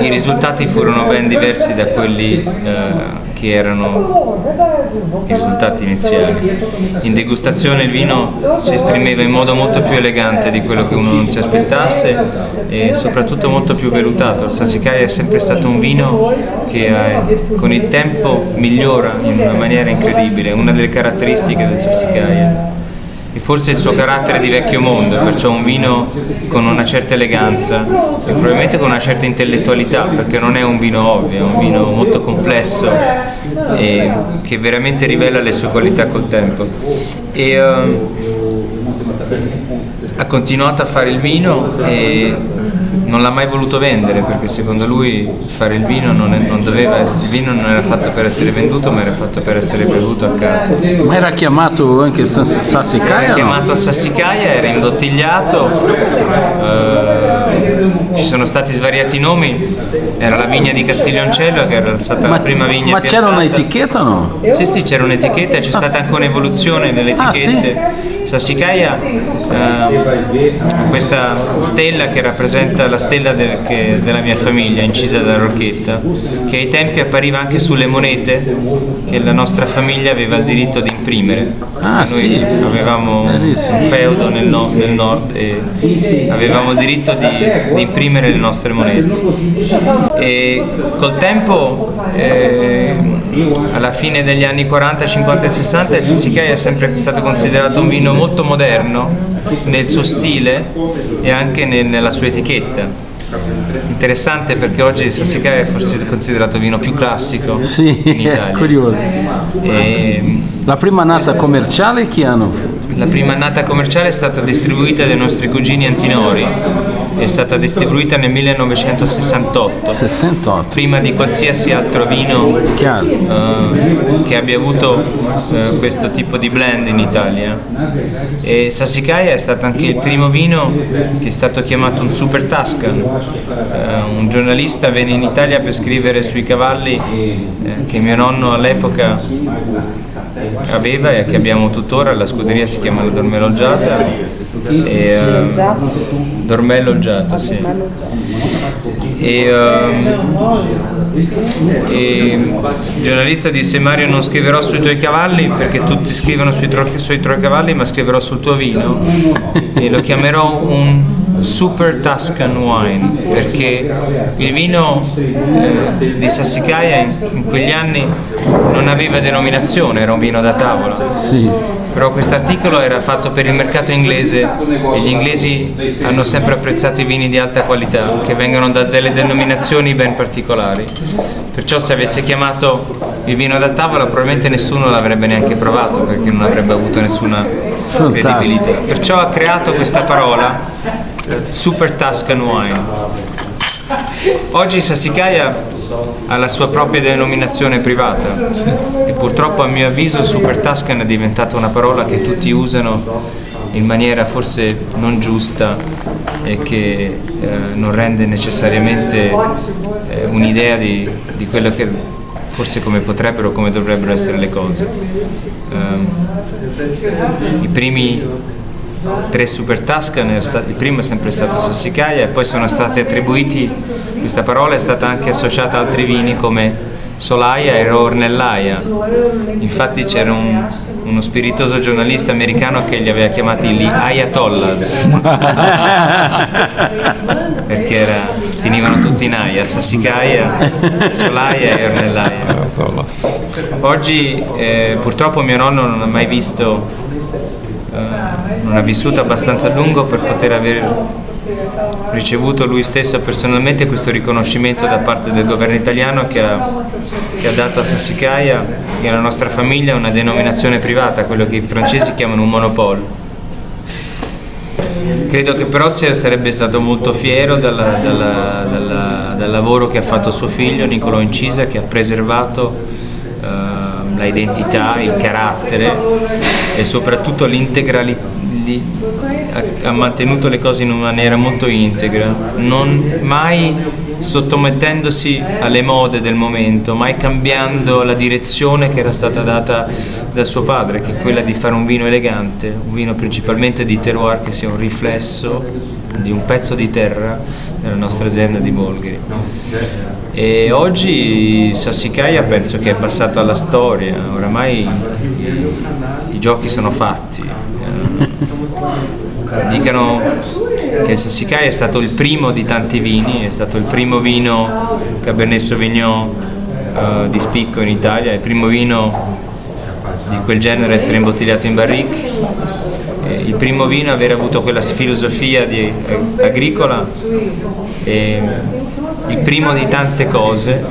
i risultati furono ben diversi da quelli che erano i risultati iniziali. In degustazione il vino si esprimeva in modo molto più elegante di quello che uno non si aspettasse e soprattutto molto più velutato. Il Sassicaia è sempre stato un vino che con il tempo migliora in una maniera incredibile, una delle caratteristiche del Sassicaia. E forse il suo carattere di vecchio mondo, perciò un vino con una certa eleganza e probabilmente con una certa intellettualità, perché non è un vino ovvio, è un vino molto complesso e che veramente rivela le sue qualità col tempo. E ha continuato a fare il vino e non l'ha mai voluto vendere, perché secondo lui fare il vino il vino non era fatto per essere venduto, ma era fatto per essere bevuto a casa. Ma era chiamato anche Sassicaia? Era chiamato Sassicaia, era imbottigliato, ci sono stati svariati nomi, era la vigna di Castiglioncello che era stata la prima vigna Ma piantata. c'era un'etichetta o no? Sì, c'era un'etichetta, c'è stata anche un'evoluzione nelle etichette. Sassicaia, questa stella che rappresenta la stella della mia famiglia, incisa da Rocchetta, che ai tempi appariva anche sulle monete che la nostra famiglia aveva il diritto di imprimere. Noi avevamo un feudo nel nord e avevamo il diritto di imprimere le nostre monete. E col tempo, alla fine degli anni 40, 50 e 60, il Sassicaia è sempre stato considerato un vino molto moderno nel suo stile e anche nella sua etichetta. Interessante perché oggi il Sassicaia è forse considerato vino più classico in Italia. È curioso. La prima annata commerciale che anno fu? La prima annata commerciale è stata distribuita dai nostri cugini Antinori, è stata distribuita nel 1968, 68. prima di qualsiasi altro vino che abbia avuto questo tipo di blend in Italia. E Sassicaia è stato anche il primo vino che è stato chiamato un Super Tuscan. Un giornalista venne in Italia per scrivere sui cavalli che mio nonno all'epoca aveva e che abbiamo tuttora. La scuderia si chiama la Dormello Olgiata e Dormello Olgiata, sì. E il giornalista disse: Mario, non scriverò sui tuoi cavalli perché tutti scrivono sui tuoi cavalli, ma scriverò sul tuo vino e lo chiamerò un Super Tuscan Wine, perché il vino di Sassicaia in quegli anni non aveva denominazione, era un vino da tavola. Sì. Però questo articolo era fatto per il mercato inglese e gli inglesi hanno sempre apprezzato i vini di alta qualità che vengono da delle denominazioni ben particolari. Perciò se avesse chiamato il vino da tavola probabilmente nessuno l'avrebbe neanche provato, perché non avrebbe avuto nessuna credibilità. Perciò ha creato questa parola Super Tuscan Wine. Oggi Sassicaia ha la sua propria denominazione privata e purtroppo a mio avviso Super Tuscan è diventata una parola che tutti usano in maniera forse non giusta e che non rende necessariamente un'idea di quello che forse come potrebbero o come dovrebbero essere le cose. I primi 3 Super Tuscan, il primo è sempre stato Sassicaia e poi sono stati attribuiti, questa parola è stata anche associata a altri vini come Solaia e Ornellaia. Infatti c'era uno spiritoso giornalista americano che li aveva chiamati gli Ayatollahs perché finivano tutti in aia, Sassicaia, Solaia e Ornellaia. Oggi purtroppo mio nonno non ha mai visto, non ha vissuto abbastanza a lungo per poter aver ricevuto lui stesso personalmente questo riconoscimento da parte del governo italiano che ha dato a Sassicaia, che è la nostra famiglia, una denominazione privata, quello che i francesi chiamano un monopole. Credo che però sarebbe stato molto fiero dal lavoro che ha fatto suo figlio Niccolò Incisa, che ha preservato la identità, il carattere e soprattutto l'integralità, ha mantenuto le cose in una maniera molto integra, non mai sottomettendosi alle mode del momento, mai cambiando la direzione che era stata data da suo padre, che è quella di fare un vino elegante, un vino principalmente di terroir che sia un riflesso di un pezzo di terra della nostra azienda di Bolgheri. E oggi Sassicaia penso che è passato alla storia, oramai i giochi sono fatti. Dicano che il Sassicaia è stato il primo di tanti vini, è stato il primo vino Cabernet Sauvignon di spicco in Italia, il primo vino di quel genere a essere imbottigliato in barrique, il primo vino a aver avuto quella filosofia agricola, il primo di tante cose,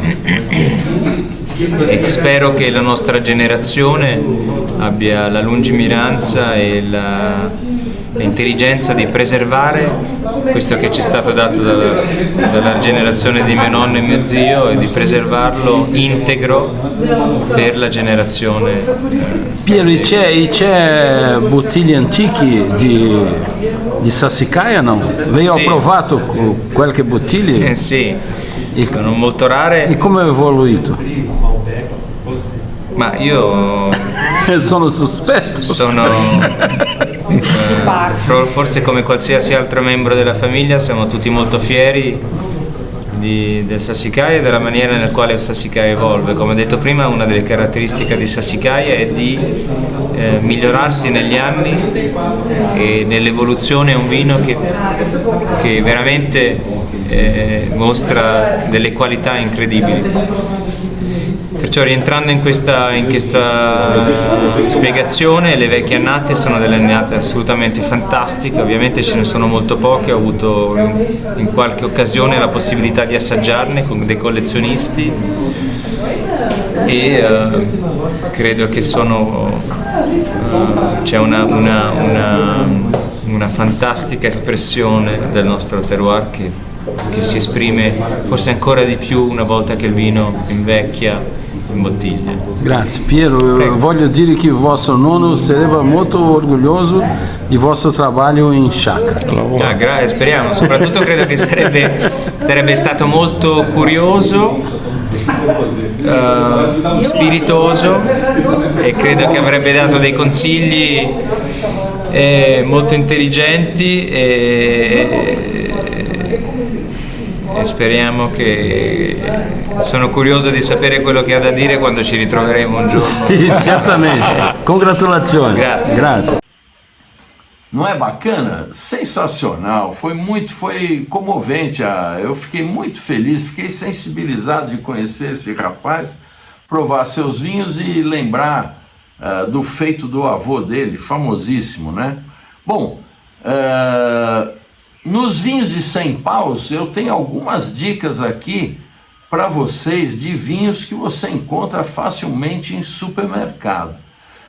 e spero che la nostra generazione abbia la lungimiranza e l'intelligenza di preservare questo che ci è stato dato dalla generazione di mio nonno e mio zio, e di preservarlo integro per la generazione. Piero, c'è bottiglie antiche di Sassicaia, no? Lei ha provato qualche bottiglia? Sì, sono molto rare. E come è evoluito? Ma io sono sospetto. Forse come qualsiasi altro membro della famiglia siamo tutti molto fieri del Sassicaia e della maniera nella quale il Sassicaia evolve. Come ho detto prima, una delle caratteristiche di Sassicaia è di migliorarsi negli anni, e nell'evoluzione è un vino che veramente mostra delle qualità incredibili. Perciò, rientrando in questa spiegazione, le vecchie annate sono delle annate assolutamente fantastiche. Ovviamente ce ne sono molto poche, ho avuto in qualche occasione la possibilità di assaggiarne con dei collezionisti, e credo che c'è una fantastica espressione del nostro terroir che si esprime forse ancora di più una volta che il vino invecchia in bottiglia. Grazie Piero. Prego. Voglio dire che il vostro nonno sarebbe molto orgoglioso di vostro lavoro in chácara. Speriamo, soprattutto credo che sarebbe stato molto curioso, spiritoso, e credo che avrebbe dato dei consigli molto intelligenti, e speriamo sono curioso di sapere quello che ha da dire quando ci ritroveremo un giorno. Sì, certamente. Congratulazioni. Grazie. Não é bacana? Sensacional, foi comovente, eu fiquei muito feliz, fiquei sensibilizado de conhecer esse rapaz, provar seus vinhos e lembrar do feito do avô dele, famosíssimo, né? Bom, nos vinhos de 100 paus, eu tenho algumas dicas aqui para vocês de vinhos que você encontra facilmente em supermercado.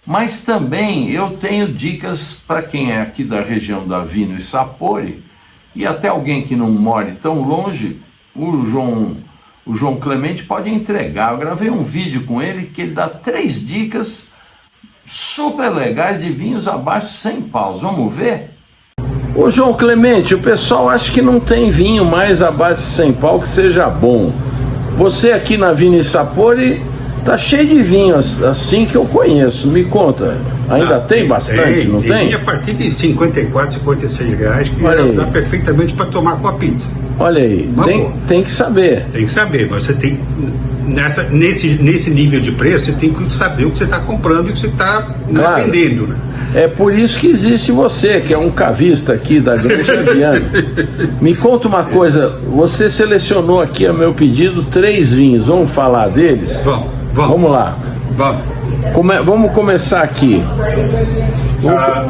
Mas também eu tenho dicas para quem é aqui da região da Vino e Sapori, e até alguém que não more tão longe, o João Clemente pode entregar. Eu gravei um vídeo com ele que ele dá 3 dicas super legais de vinhos abaixo de 100 paus. Vamos ver? Ô João Clemente, o pessoal acha que não tem vinho mais abaixo de 100 pau que seja bom. Você aqui na Vino e Sapori tá cheio de vinho assim que eu conheço. Me conta, ainda tem bastante, não tem? Tem a partir de 54, 56 reais, que dá perfeitamente para tomar com a pizza. Olha aí, Uma boa. tem que saber. Tem que saber, mas você tem, nesse nível de preço, você tem que saber o que você está comprando e o que você está Claro. vendendo, né? É por isso que existe você, que é um cavista aqui da Granja Viana. Me conta uma coisa, você selecionou aqui a meu pedido 3 vinhos, vamos falar deles? Vamos lá. Vamos começar aqui.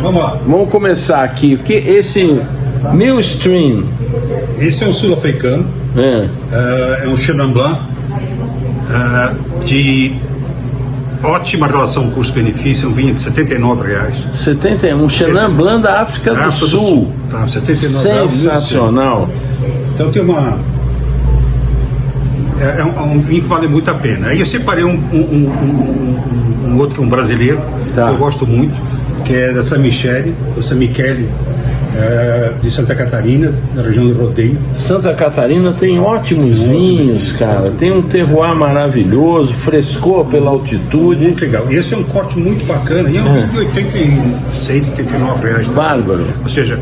Vamos lá. Vamos começar aqui, porque esse Millstream... Esse é um sul-africano, é um Chenin Blanc de ótima relação custo-benefício, um vinho de R$79. 71, Chenin Blanc da África do Sul. Tá, R$79. Sensacional. Então tem um vinho que vale muito a pena. Aí eu separei um outro que é um brasileiro, que eu gosto muito, que é da San Michele, de Santa Catarina, na região do Rodeio. Santa Catarina tem ótimos vinhos, cara. Tem um terroir maravilhoso, frescor pela altitude. Muito legal. E esse é um corte muito bacana. E é um vinho de R$86, R$89. Bárbaro. Ou seja,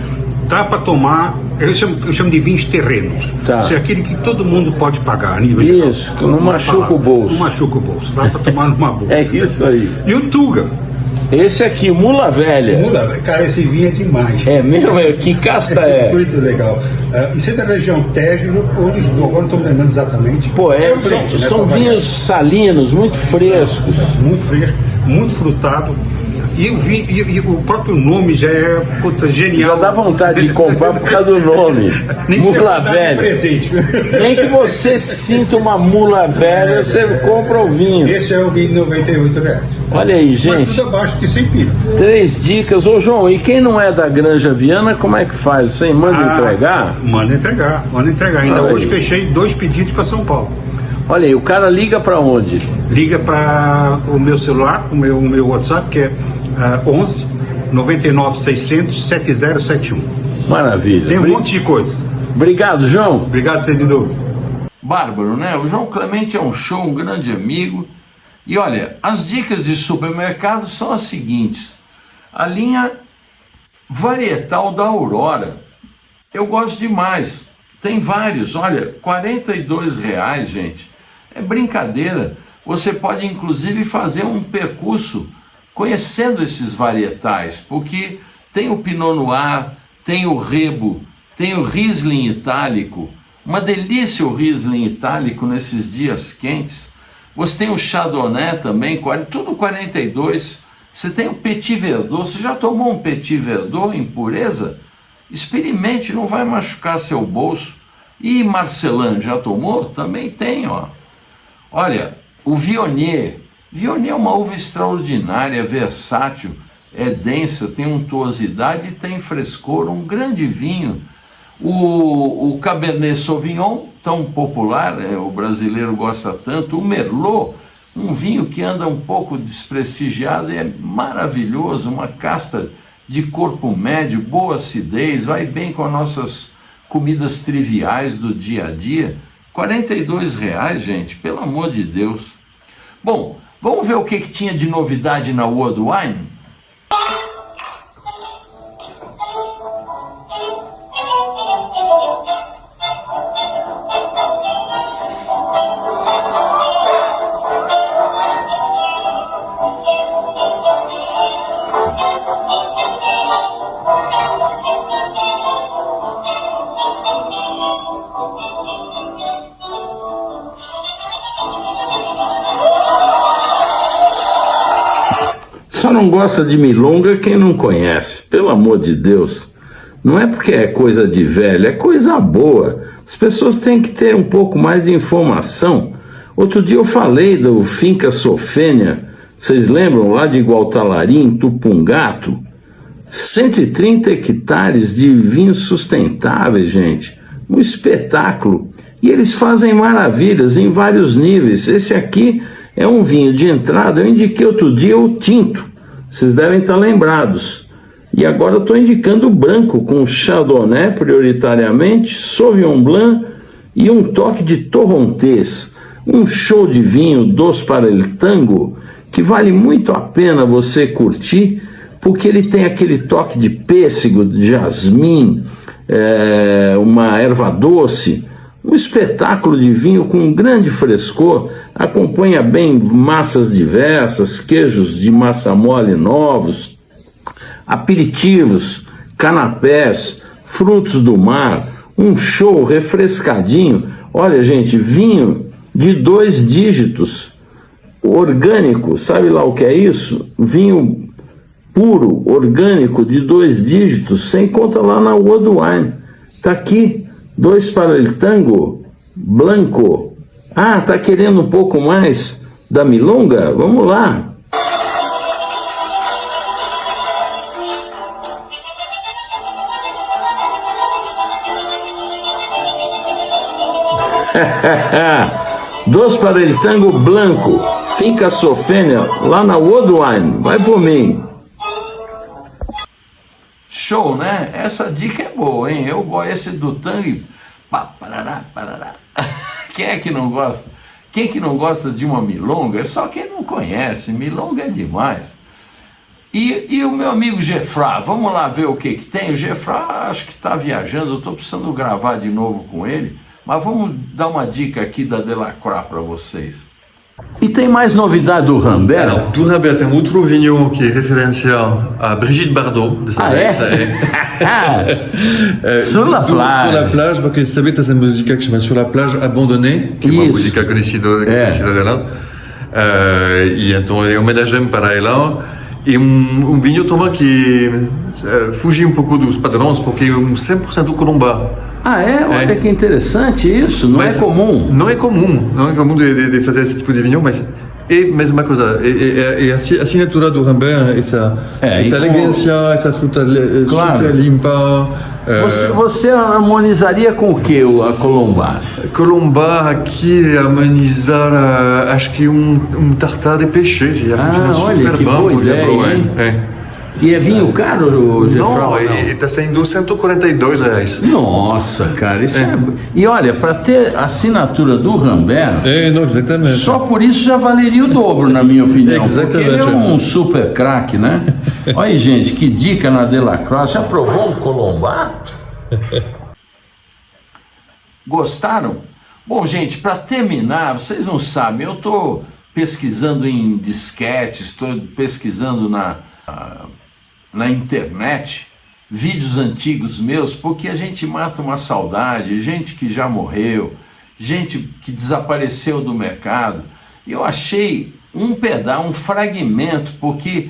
dá para tomar. Eu chamo de vinhos terrenos. Ou seja, aquele que todo mundo pode pagar a nível geral. Isso, que não machuca o bolso. Não machuca o bolso. Dá para tomar numa boa. É isso aí. E o Tuga. Esse aqui, Mula Velha. Mula Velha. Cara, esse vinho é demais. É mesmo? Que casta é? Muito legal. Isso é da região Tejo, ou Lisboa, agora não estou me lembrando exatamente. Pô, são vinhos salinos, muito frescos. Muito fresco, muito frutado. E o próprio nome já é genial. Já dá vontade de comprar por causa do nome. Mula Velha. Nem que você sinta uma mula velha, você compra o vinho. Esse é o vinho de R$98. Olha aí, gente. Mas tudo abaixo que sem pira. 3 dicas. Ô, João, e quem não é da Granja Viana, como é que faz? Você manda entregar? Manda entregar. Ainda hoje fechei 2 pedidos para São Paulo. Olha aí, o cara liga para onde? Liga para o meu celular, o meu WhatsApp, que é 11 99 600 7071. Maravilha. Tem um monte de coisa. Obrigado, João. Obrigado, Cedidor. Bárbaro, né? O João Clemente é um show, um grande amigo. E olha, as dicas de supermercado são as seguintes. A linha varietal da Aurora. Eu gosto demais. Tem vários, olha, R$42, gente. É brincadeira. Você pode, inclusive, fazer um percurso conhecendo esses varietais, porque tem o Pinot Noir, tem o Rebo, tem o Riesling itálico. Uma delícia o Riesling itálico nesses dias quentes. Você tem o Chardonnay também, tudo 42. Você tem o Petit Verdot. Você já tomou um Petit Verdot em pureza? Experimente, não vai machucar seu bolso. E Marcelin, já tomou? Também tem, ó. Olha, o Viognier. Viognier é uma uva extraordinária, versátil, é densa, tem untuosidade e tem frescor, um grande vinho. O Cabernet Sauvignon, tão popular, o brasileiro gosta tanto. O Merlot, um vinho que anda um pouco desprestigiado e é maravilhoso, uma casta de corpo médio, boa acidez, vai bem com as nossas comidas triviais do dia a dia. R$42, gente, pelo amor de Deus. Bom, vamos ver o que tinha de novidade na World Wine? Só não gosta de milonga quem não conhece, pelo amor de Deus. Não é porque é coisa de velho, é coisa boa. As pessoas têm que ter um pouco mais de informação. Outro dia eu falei do Finca Sofênia, vocês lembram, lá de Gualtalarim, Tupungato? 130 hectares de vinhos sustentáveis, gente. Um espetáculo. E eles fazem maravilhas em vários níveis. Esse aqui é um vinho de entrada, eu indiquei outro dia o tinto. Vocês devem estar lembrados. E agora eu estou indicando o branco, com Chardonnay prioritariamente, Sauvignon Blanc e um toque de Torrontés. Um show de vinho dos para el tango que vale muito a pena você curtir, porque ele tem aquele toque de pêssego, de jasmim, uma erva doce. Um espetáculo de vinho com um grande frescor, acompanha bem massas diversas, queijos de massa mole novos, aperitivos, canapés, frutos do mar, um show refrescadinho. Olha, gente, vinho de 2 dígitos, orgânico, sabe lá o que é isso? Vinho puro, orgânico, de 2 dígitos, você encontra lá na World Wine. Tá aqui, 2 para el tango, blanco. Ah, tá querendo um pouco mais da milonga? Vamos lá. Dos para el tango blanco, Finca Sofênia, lá na World Wine. Vai por mim. Show, né? Essa dica é boa, hein? Eu gosto esse do tango. Parará, parará. Quem é que não gosta? Quem que não gosta de uma milonga? É só quem não conhece. Milonga é demais. E o meu amigo Gefrá, vamos lá ver o que tem. O Gefrá acho que está viajando, eu estou precisando gravar de novo com ele. Mas vamos dar uma dica aqui da Delacroix para vocês. E tem mais novidade do Rambert? Alors, do Rambert tem outro vinho que é referência a Brigitte Bardot. Sur la plage. Sur la plage, porque você sabe que tem essa música que chama Sur la plage abandonnée, que é uma música conhecida dela. E então é homenagem para ela. E um vinho também que fugiu um pouco dos padrões, porque é 100% Colombá. Ah, é? Olha que interessante isso, não é comum. Não é comum de fazer esse tipo de vinho, mas é a mesma coisa. É a assinatura do Rambert, essa elegância, essa fruta super limpa. Você harmonizaria com o que a Colombá? Colombá aqui harmonizar, acho que um tartar de peixe, já funciona super bem, por exemplo. E é vinho caro, Gefrão? Não, está saindo R$142. Nossa, cara, isso é... E olha, para ter a assinatura do Rambert, não, exatamente. Só por isso já valeria o dobro, na minha opinião. Porque ele é um super craque, né? Olha aí, gente, que dica na Delacroix. Já provou um Colombá? Gostaram? Bom, gente, para terminar, vocês não sabem, eu estou pesquisando em disquetes, estou pesquisando na internet, vídeos antigos meus, porque a gente mata uma saudade, gente que já morreu, gente que desapareceu do mercado. E eu achei um fragmento, porque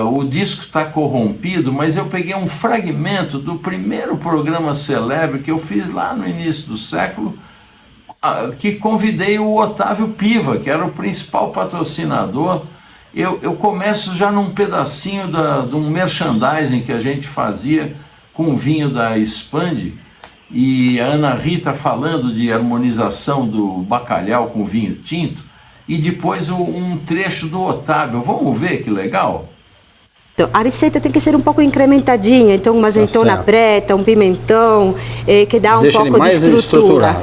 o disco está corrompido, mas eu peguei um fragmento do primeiro programa celebre que eu fiz lá no início do século, que convidei o Otávio Piva, que era o principal patrocinador. Eu começo já num pedacinho de um merchandising que a gente fazia com o vinho da Expande, e a Ana Rita falando de harmonização do bacalhau com vinho tinto, e depois um trecho do Otávio. Vamos ver que legal? A receita tem que ser um pouco incrementadinha, então uma azeitona preta, um pimentão, que dá um pouco de estrutura.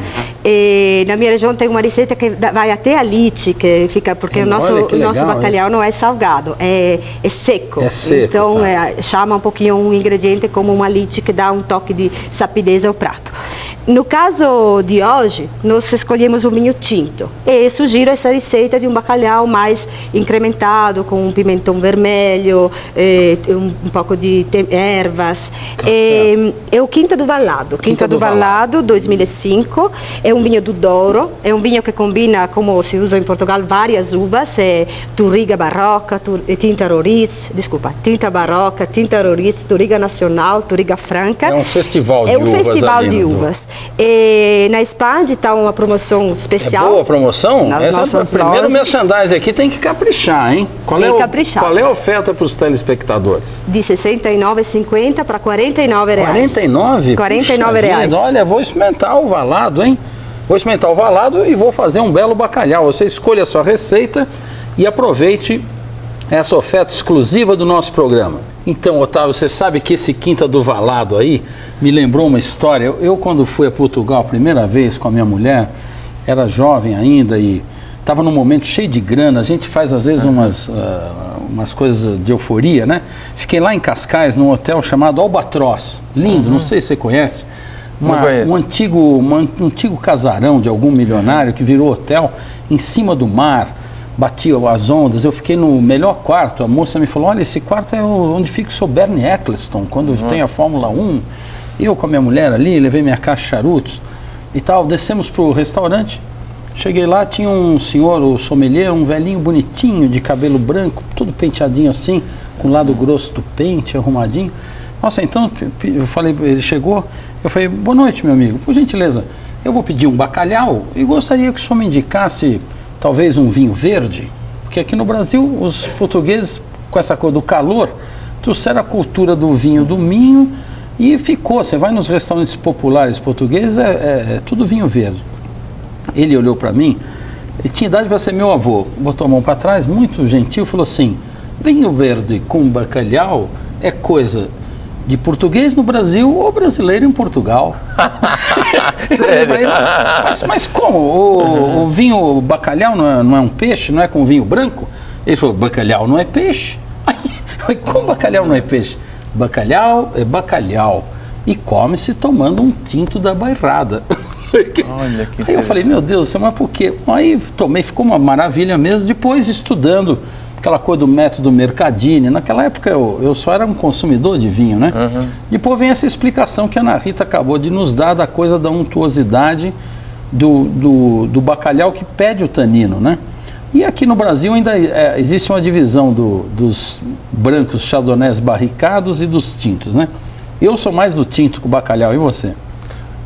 Na minha região tem uma receita que vai até a lite, que fica, porque o nosso bacalhau não é salgado, é seco. Então chama um pouquinho um ingrediente como uma lite que dá um toque de sapidez ao prato. No caso de hoje, nós escolhemos o vinho tinto e sugiro essa receita de um bacalhau mais incrementado, com um pimentão vermelho, um pouco de ervas. É o Quinta do Valado. Quinta do Valado, 2005. É um vinho do Douro. É um vinho que combina, como se usa em Portugal, várias uvas. Touriga Barroca, Tinta Roriz, Tinta Barroca, Tinta Roriz, Touriga Nacional, Touriga Franca. É um festival de uvas. É um festival de uvas. Na Expand está uma promoção especial. É boa a promoção? Essa é o primeiro merchandising aqui, tem que caprichar, hein? Qual é a oferta para os telespectadores? De R$ 69,50 para R$ 49. 49? R$49. Olha, vou experimentar o Valado, hein? Vou experimentar o Valado e vou fazer um belo bacalhau. Você escolha a sua receita e aproveite essa oferta exclusiva do nosso programa. Então, Otávio, você sabe que esse Quinta do Valado aí me lembrou uma história. Eu quando fui a Portugal a primeira vez com a minha mulher, era jovem ainda e estava num momento cheio de grana. A gente faz às vezes umas coisas de euforia, né? Fiquei lá em Cascais, num hotel chamado Albatroz. Lindo, não sei se você conhece. um antigo casarão de algum milionário que virou hotel em cima do mar, batia as ondas. Eu fiquei no melhor quarto. A moça me falou: olha, esse quarto é onde fica o seu Bernie Eccleston, quando tem a Fórmula 1. Eu com a minha mulher ali, levei minha caixa de charutos e tal, descemos para o restaurante. Cheguei lá, tinha um senhor, o sommelier, um velhinho bonitinho, de cabelo branco, todo penteadinho assim, com o lado grosso do pente, arrumadinho. Nossa, então, eu falei, ele chegou, eu falei: boa noite, meu amigo, por gentileza, eu vou pedir um bacalhau e gostaria que o senhor me indicasse talvez um vinho verde, porque aqui no Brasil os portugueses, com essa coisa do calor, trouxeram a cultura do vinho do minho e ficou. Você vai nos restaurantes populares portugueses, é tudo vinho verde. Ele olhou para mim, ele tinha idade para ser meu avô, botou a mão para trás, muito gentil, falou assim: vinho verde com bacalhau é coisa de português no Brasil ou brasileiro em Portugal. mas como? O vinho bacalhau não é um peixe? Não é com vinho branco? Ele falou: bacalhau não é peixe. Como bacalhau não é peixe? Bacalhau é bacalhau e come-se tomando um tinto da bairrada. Olha que Aí eu falei: meu Deus, mas por quê? Aí tomei, ficou uma maravilha mesmo. Depois, estudando aquela coisa do método Mercadini, naquela época eu só era um consumidor de vinho, né? Depois vem essa explicação que a Ana Rita acabou de nos dar, da coisa da untuosidade do bacalhau que pede o tanino, né? E aqui no Brasil ainda existe uma divisão dos brancos chardonnays barricados e dos tintos, né? Eu sou mais do tinto com bacalhau, e você?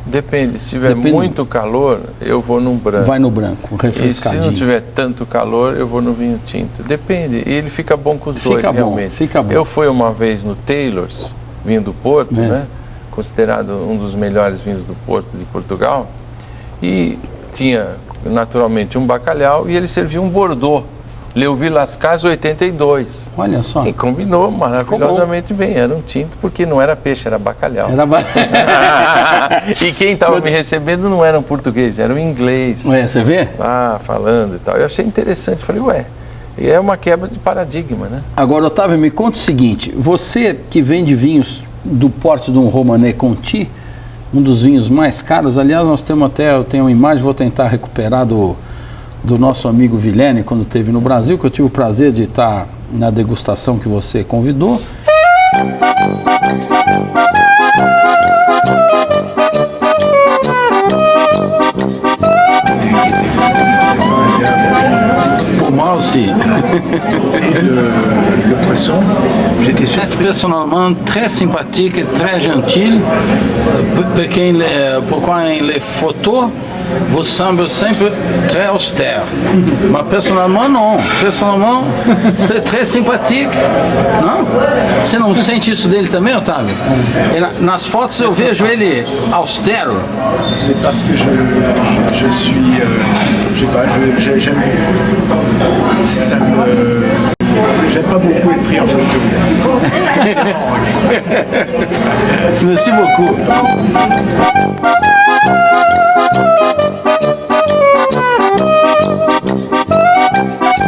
Depende, se tiver muito calor, eu vou num branco. Vai no branco, refrescadinho. E se não tiver tanto calor, eu vou no vinho tinto. Depende, e ele fica bom com os dois, realmente. Fica bom. Eu fui uma vez no Taylor's, vinho do Porto, né? Considerado um dos melhores vinhos do Porto de Portugal, e tinha naturalmente um bacalhau e ele servia um Bordeaux, Leuville Lascaux 82. Olha só. E combinou maravilhosamente bem. Era um tinto, porque não era peixe, era bacalhau. E quem estava me recebendo não era um português, era um inglês. Você vê? Falando e tal. Eu achei interessante. Falei: ué, e é uma quebra de paradigma, né? Agora, Otávio, me conta o seguinte: você que vende vinhos do porte de um Romanée Conti, um dos vinhos mais caros, aliás, eu tenho uma imagem, vou tentar recuperar do nosso amigo Vilene, quando esteve no Brasil, que eu tive o prazer de estar na degustação que você convidou. Aussi. Le poisson, j'étais sûr. Personnellement, très sympathique et très gentil. Pourquoi les photos vous semblent sempre très austère. Mas personnellement, não. Personnellement, c'est très sympathique. Não? Você não sente isso dele também, Otávio? Nas fotos eu vejo ele austero. C'est parce que je suis, je sais pas, j'aime pas beaucoup être pris en photo. Merci beaucoup.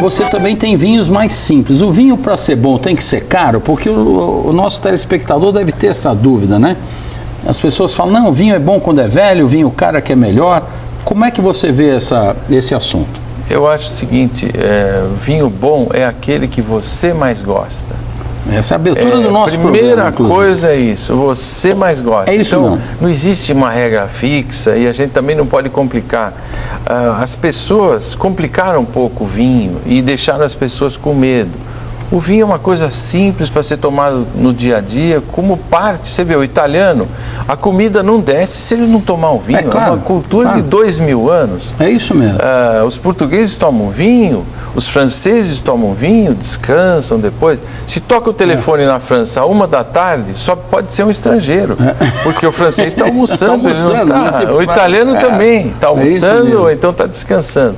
Você também tem vinhos mais simples. O vinho, para ser bom, tem que ser caro, porque o nosso telespectador deve ter essa dúvida, né? As pessoas falam: não, o vinho é bom quando é velho, o vinho caro é que é melhor. Como é que você vê esse assunto? Eu acho o seguinte: vinho bom é aquele que você mais gosta. Essa é a abertura do nosso programa. Primeira coisa é isso, você mais gosta. É isso, então, não existe uma regra fixa e a gente também não pode complicar. As pessoas complicaram um pouco o vinho e deixaram as pessoas com medo. O vinho é uma coisa simples para ser tomado no dia a dia, como parte. Você vê, o italiano, a comida não desce se ele não tomar o vinho. Claro, é uma cultura de 2000 anos. É isso mesmo. Os portugueses tomam vinho, os franceses tomam vinho, descansam depois. Se toca o telefone na França à 1h, só pode ser um estrangeiro, porque o francês está almoçando, ele não tá. O italiano também está almoçando ou então está descansando.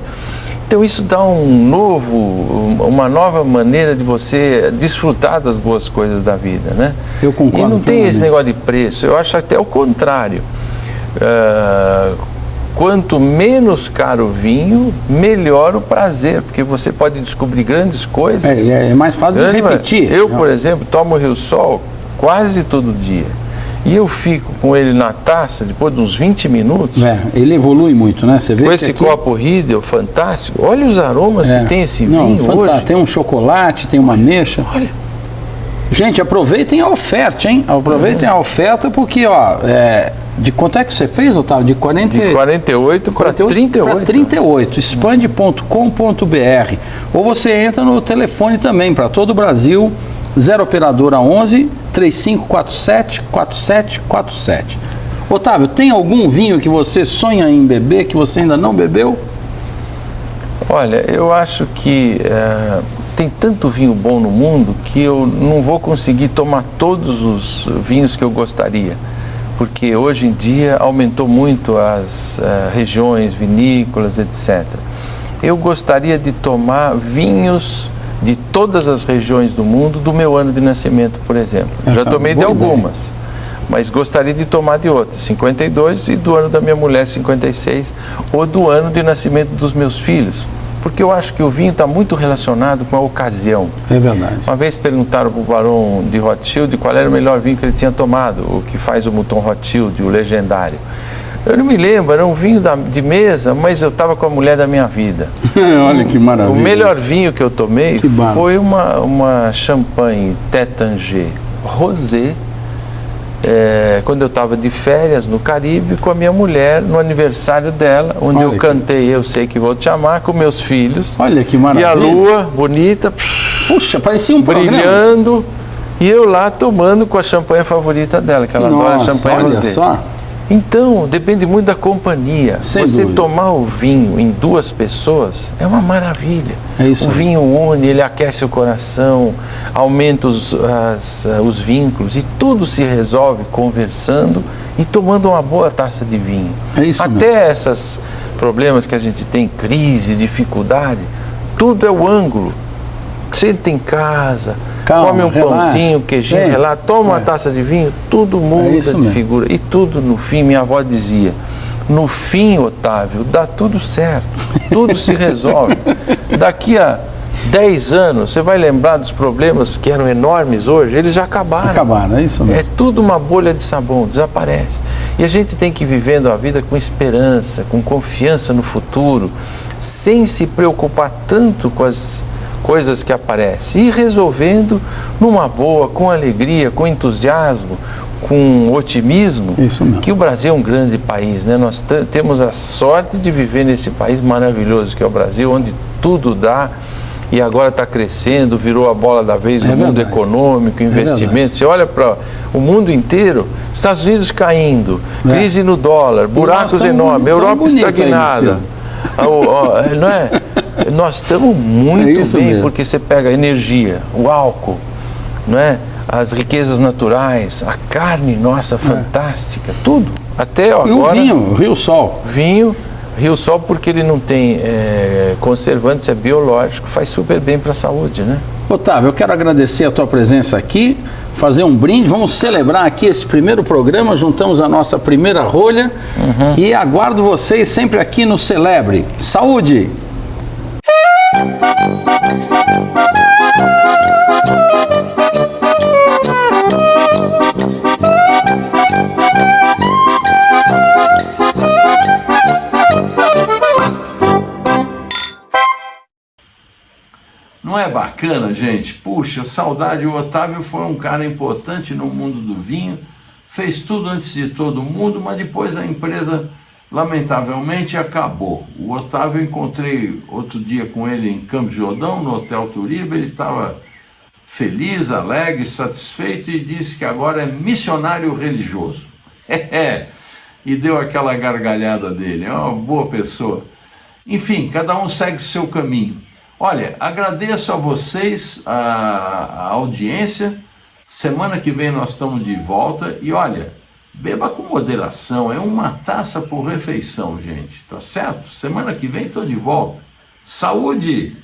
Então isso dá uma nova maneira de você desfrutar das boas coisas da vida, né? Eu concordo. E não tem esse negócio de preço, eu acho até o contrário. Quanto menos caro o vinho, melhor o prazer, porque você pode descobrir grandes coisas. É mais fácil de repetir. Eu, por exemplo, tomo Rio Sol quase todo dia. E eu fico com ele na taça, depois de uns 20 minutos. Ele evolui muito, né? Você vê com que esse aqui... copo Riedel fantástico. Olha os aromas que tem esse vinho hoje. Tem um chocolate, tem uma ameixa. Olha. Gente, aproveitem a oferta, hein? Aproveitem a oferta porque, de quanto é que você fez, Otávio? De 48 para 38. Para 38, expande.com.br. Ou você entra no telefone também, para todo o Brasil, 0 operadora 11 3547 4747. Otávio, tem algum vinho que você sonha em beber, que você ainda não bebeu? Olha, eu acho que tem tanto vinho bom no mundo que eu não vou conseguir tomar todos os vinhos que eu gostaria, porque hoje em dia aumentou muito as regiões vinícolas, etc. Eu gostaria de tomar vinhos de todas as regiões do mundo do meu ano de nascimento, por exemplo. Já tomei de algumas, mas gostaria de tomar de outras, 52, e do ano da minha mulher, 56, ou do ano de nascimento dos meus filhos, porque eu acho que o vinho está muito relacionado com a ocasião. É verdade. Uma vez perguntaram para o Barão de Rothschild qual era o melhor vinho que ele tinha tomado, o que faz o Mouton Rothschild, o legendário. Eu não me lembro, era um vinho de mesa, mas eu estava com a mulher da minha vida. Olha que maravilha. O melhor vinho que eu tomei foi uma champanhe Tétanger Rosé, quando eu estava de férias no Caribe com a minha mulher, no aniversário dela, onde eu cantei Eu Sei Que Vou Te Amar com meus filhos. Olha que maravilha. E a lua bonita, puxa, parecia um brilhando, e eu lá tomando com a champanhe favorita dela, que ela adora champanhe olha rosé. Só. Então, depende muito da companhia. Você tomar o vinho em 2 pessoas é uma maravilha. O vinho une, ele aquece o coração, aumenta os vínculos, e tudo se resolve conversando e tomando uma boa taça de vinho. Até esses problemas que a gente tem, crise, dificuldade, tudo é o ângulo. Senta em casa, come um pãozinho, queijinho, relaxa, toma uma taça de vinho, tudo muda de figura. E tudo no fim, minha avó dizia, no fim, Otávio, dá tudo certo, tudo se resolve. Daqui a 10 anos, você vai lembrar dos problemas que eram enormes hoje, eles já acabaram. Acabaram, é isso mesmo. É tudo uma bolha de sabão, desaparece. E a gente tem que ir vivendo a vida com esperança, com confiança no futuro, sem se preocupar tanto com as coisas que aparecem, e resolvendo numa boa, com alegria, com entusiasmo, com otimismo, que o Brasil é um grande país, né? Nós temos a sorte de viver nesse país maravilhoso que é o Brasil, onde tudo dá, e agora está crescendo, virou a bola da vez do mundo econômico, investimento. Você olha para o mundo inteiro, Estados Unidos caindo, crise no dólar, buracos enormes, Europa estagnada. Não é? Nós estamos muito bem, mesmo. Porque você pega a energia, o álcool, não é? As riquezas naturais, a carne nossa fantástica, tudo. Até agora. E o vinho, Rio Sol. Vinho, Rio Sol, porque ele não tem conservantes, é biológico, faz super bem para a saúde, né? Otávio, eu quero agradecer a tua presença aqui, fazer um brinde, vamos celebrar aqui esse primeiro programa, juntamos a nossa primeira rolha e aguardo vocês sempre aqui no Celebre. Saúde! Não é bacana, gente? Puxa, saudade. O Otávio foi um cara importante no mundo do vinho, fez tudo antes de todo mundo, mas depois a empresa lamentavelmente acabou. O Otávio, eu encontrei outro dia com ele em Campos de Jordão, no Hotel Turiba. Ele estava feliz, alegre, satisfeito e disse que agora é missionário religioso. E deu aquela gargalhada dele. É uma boa pessoa. Enfim, cada um segue o seu caminho. Olha, agradeço a vocês, a audiência. Semana que vem nós estamos de volta. E olha, beba com moderação, é uma taça por refeição, gente, tá certo? Semana que vem estou de volta. Saúde!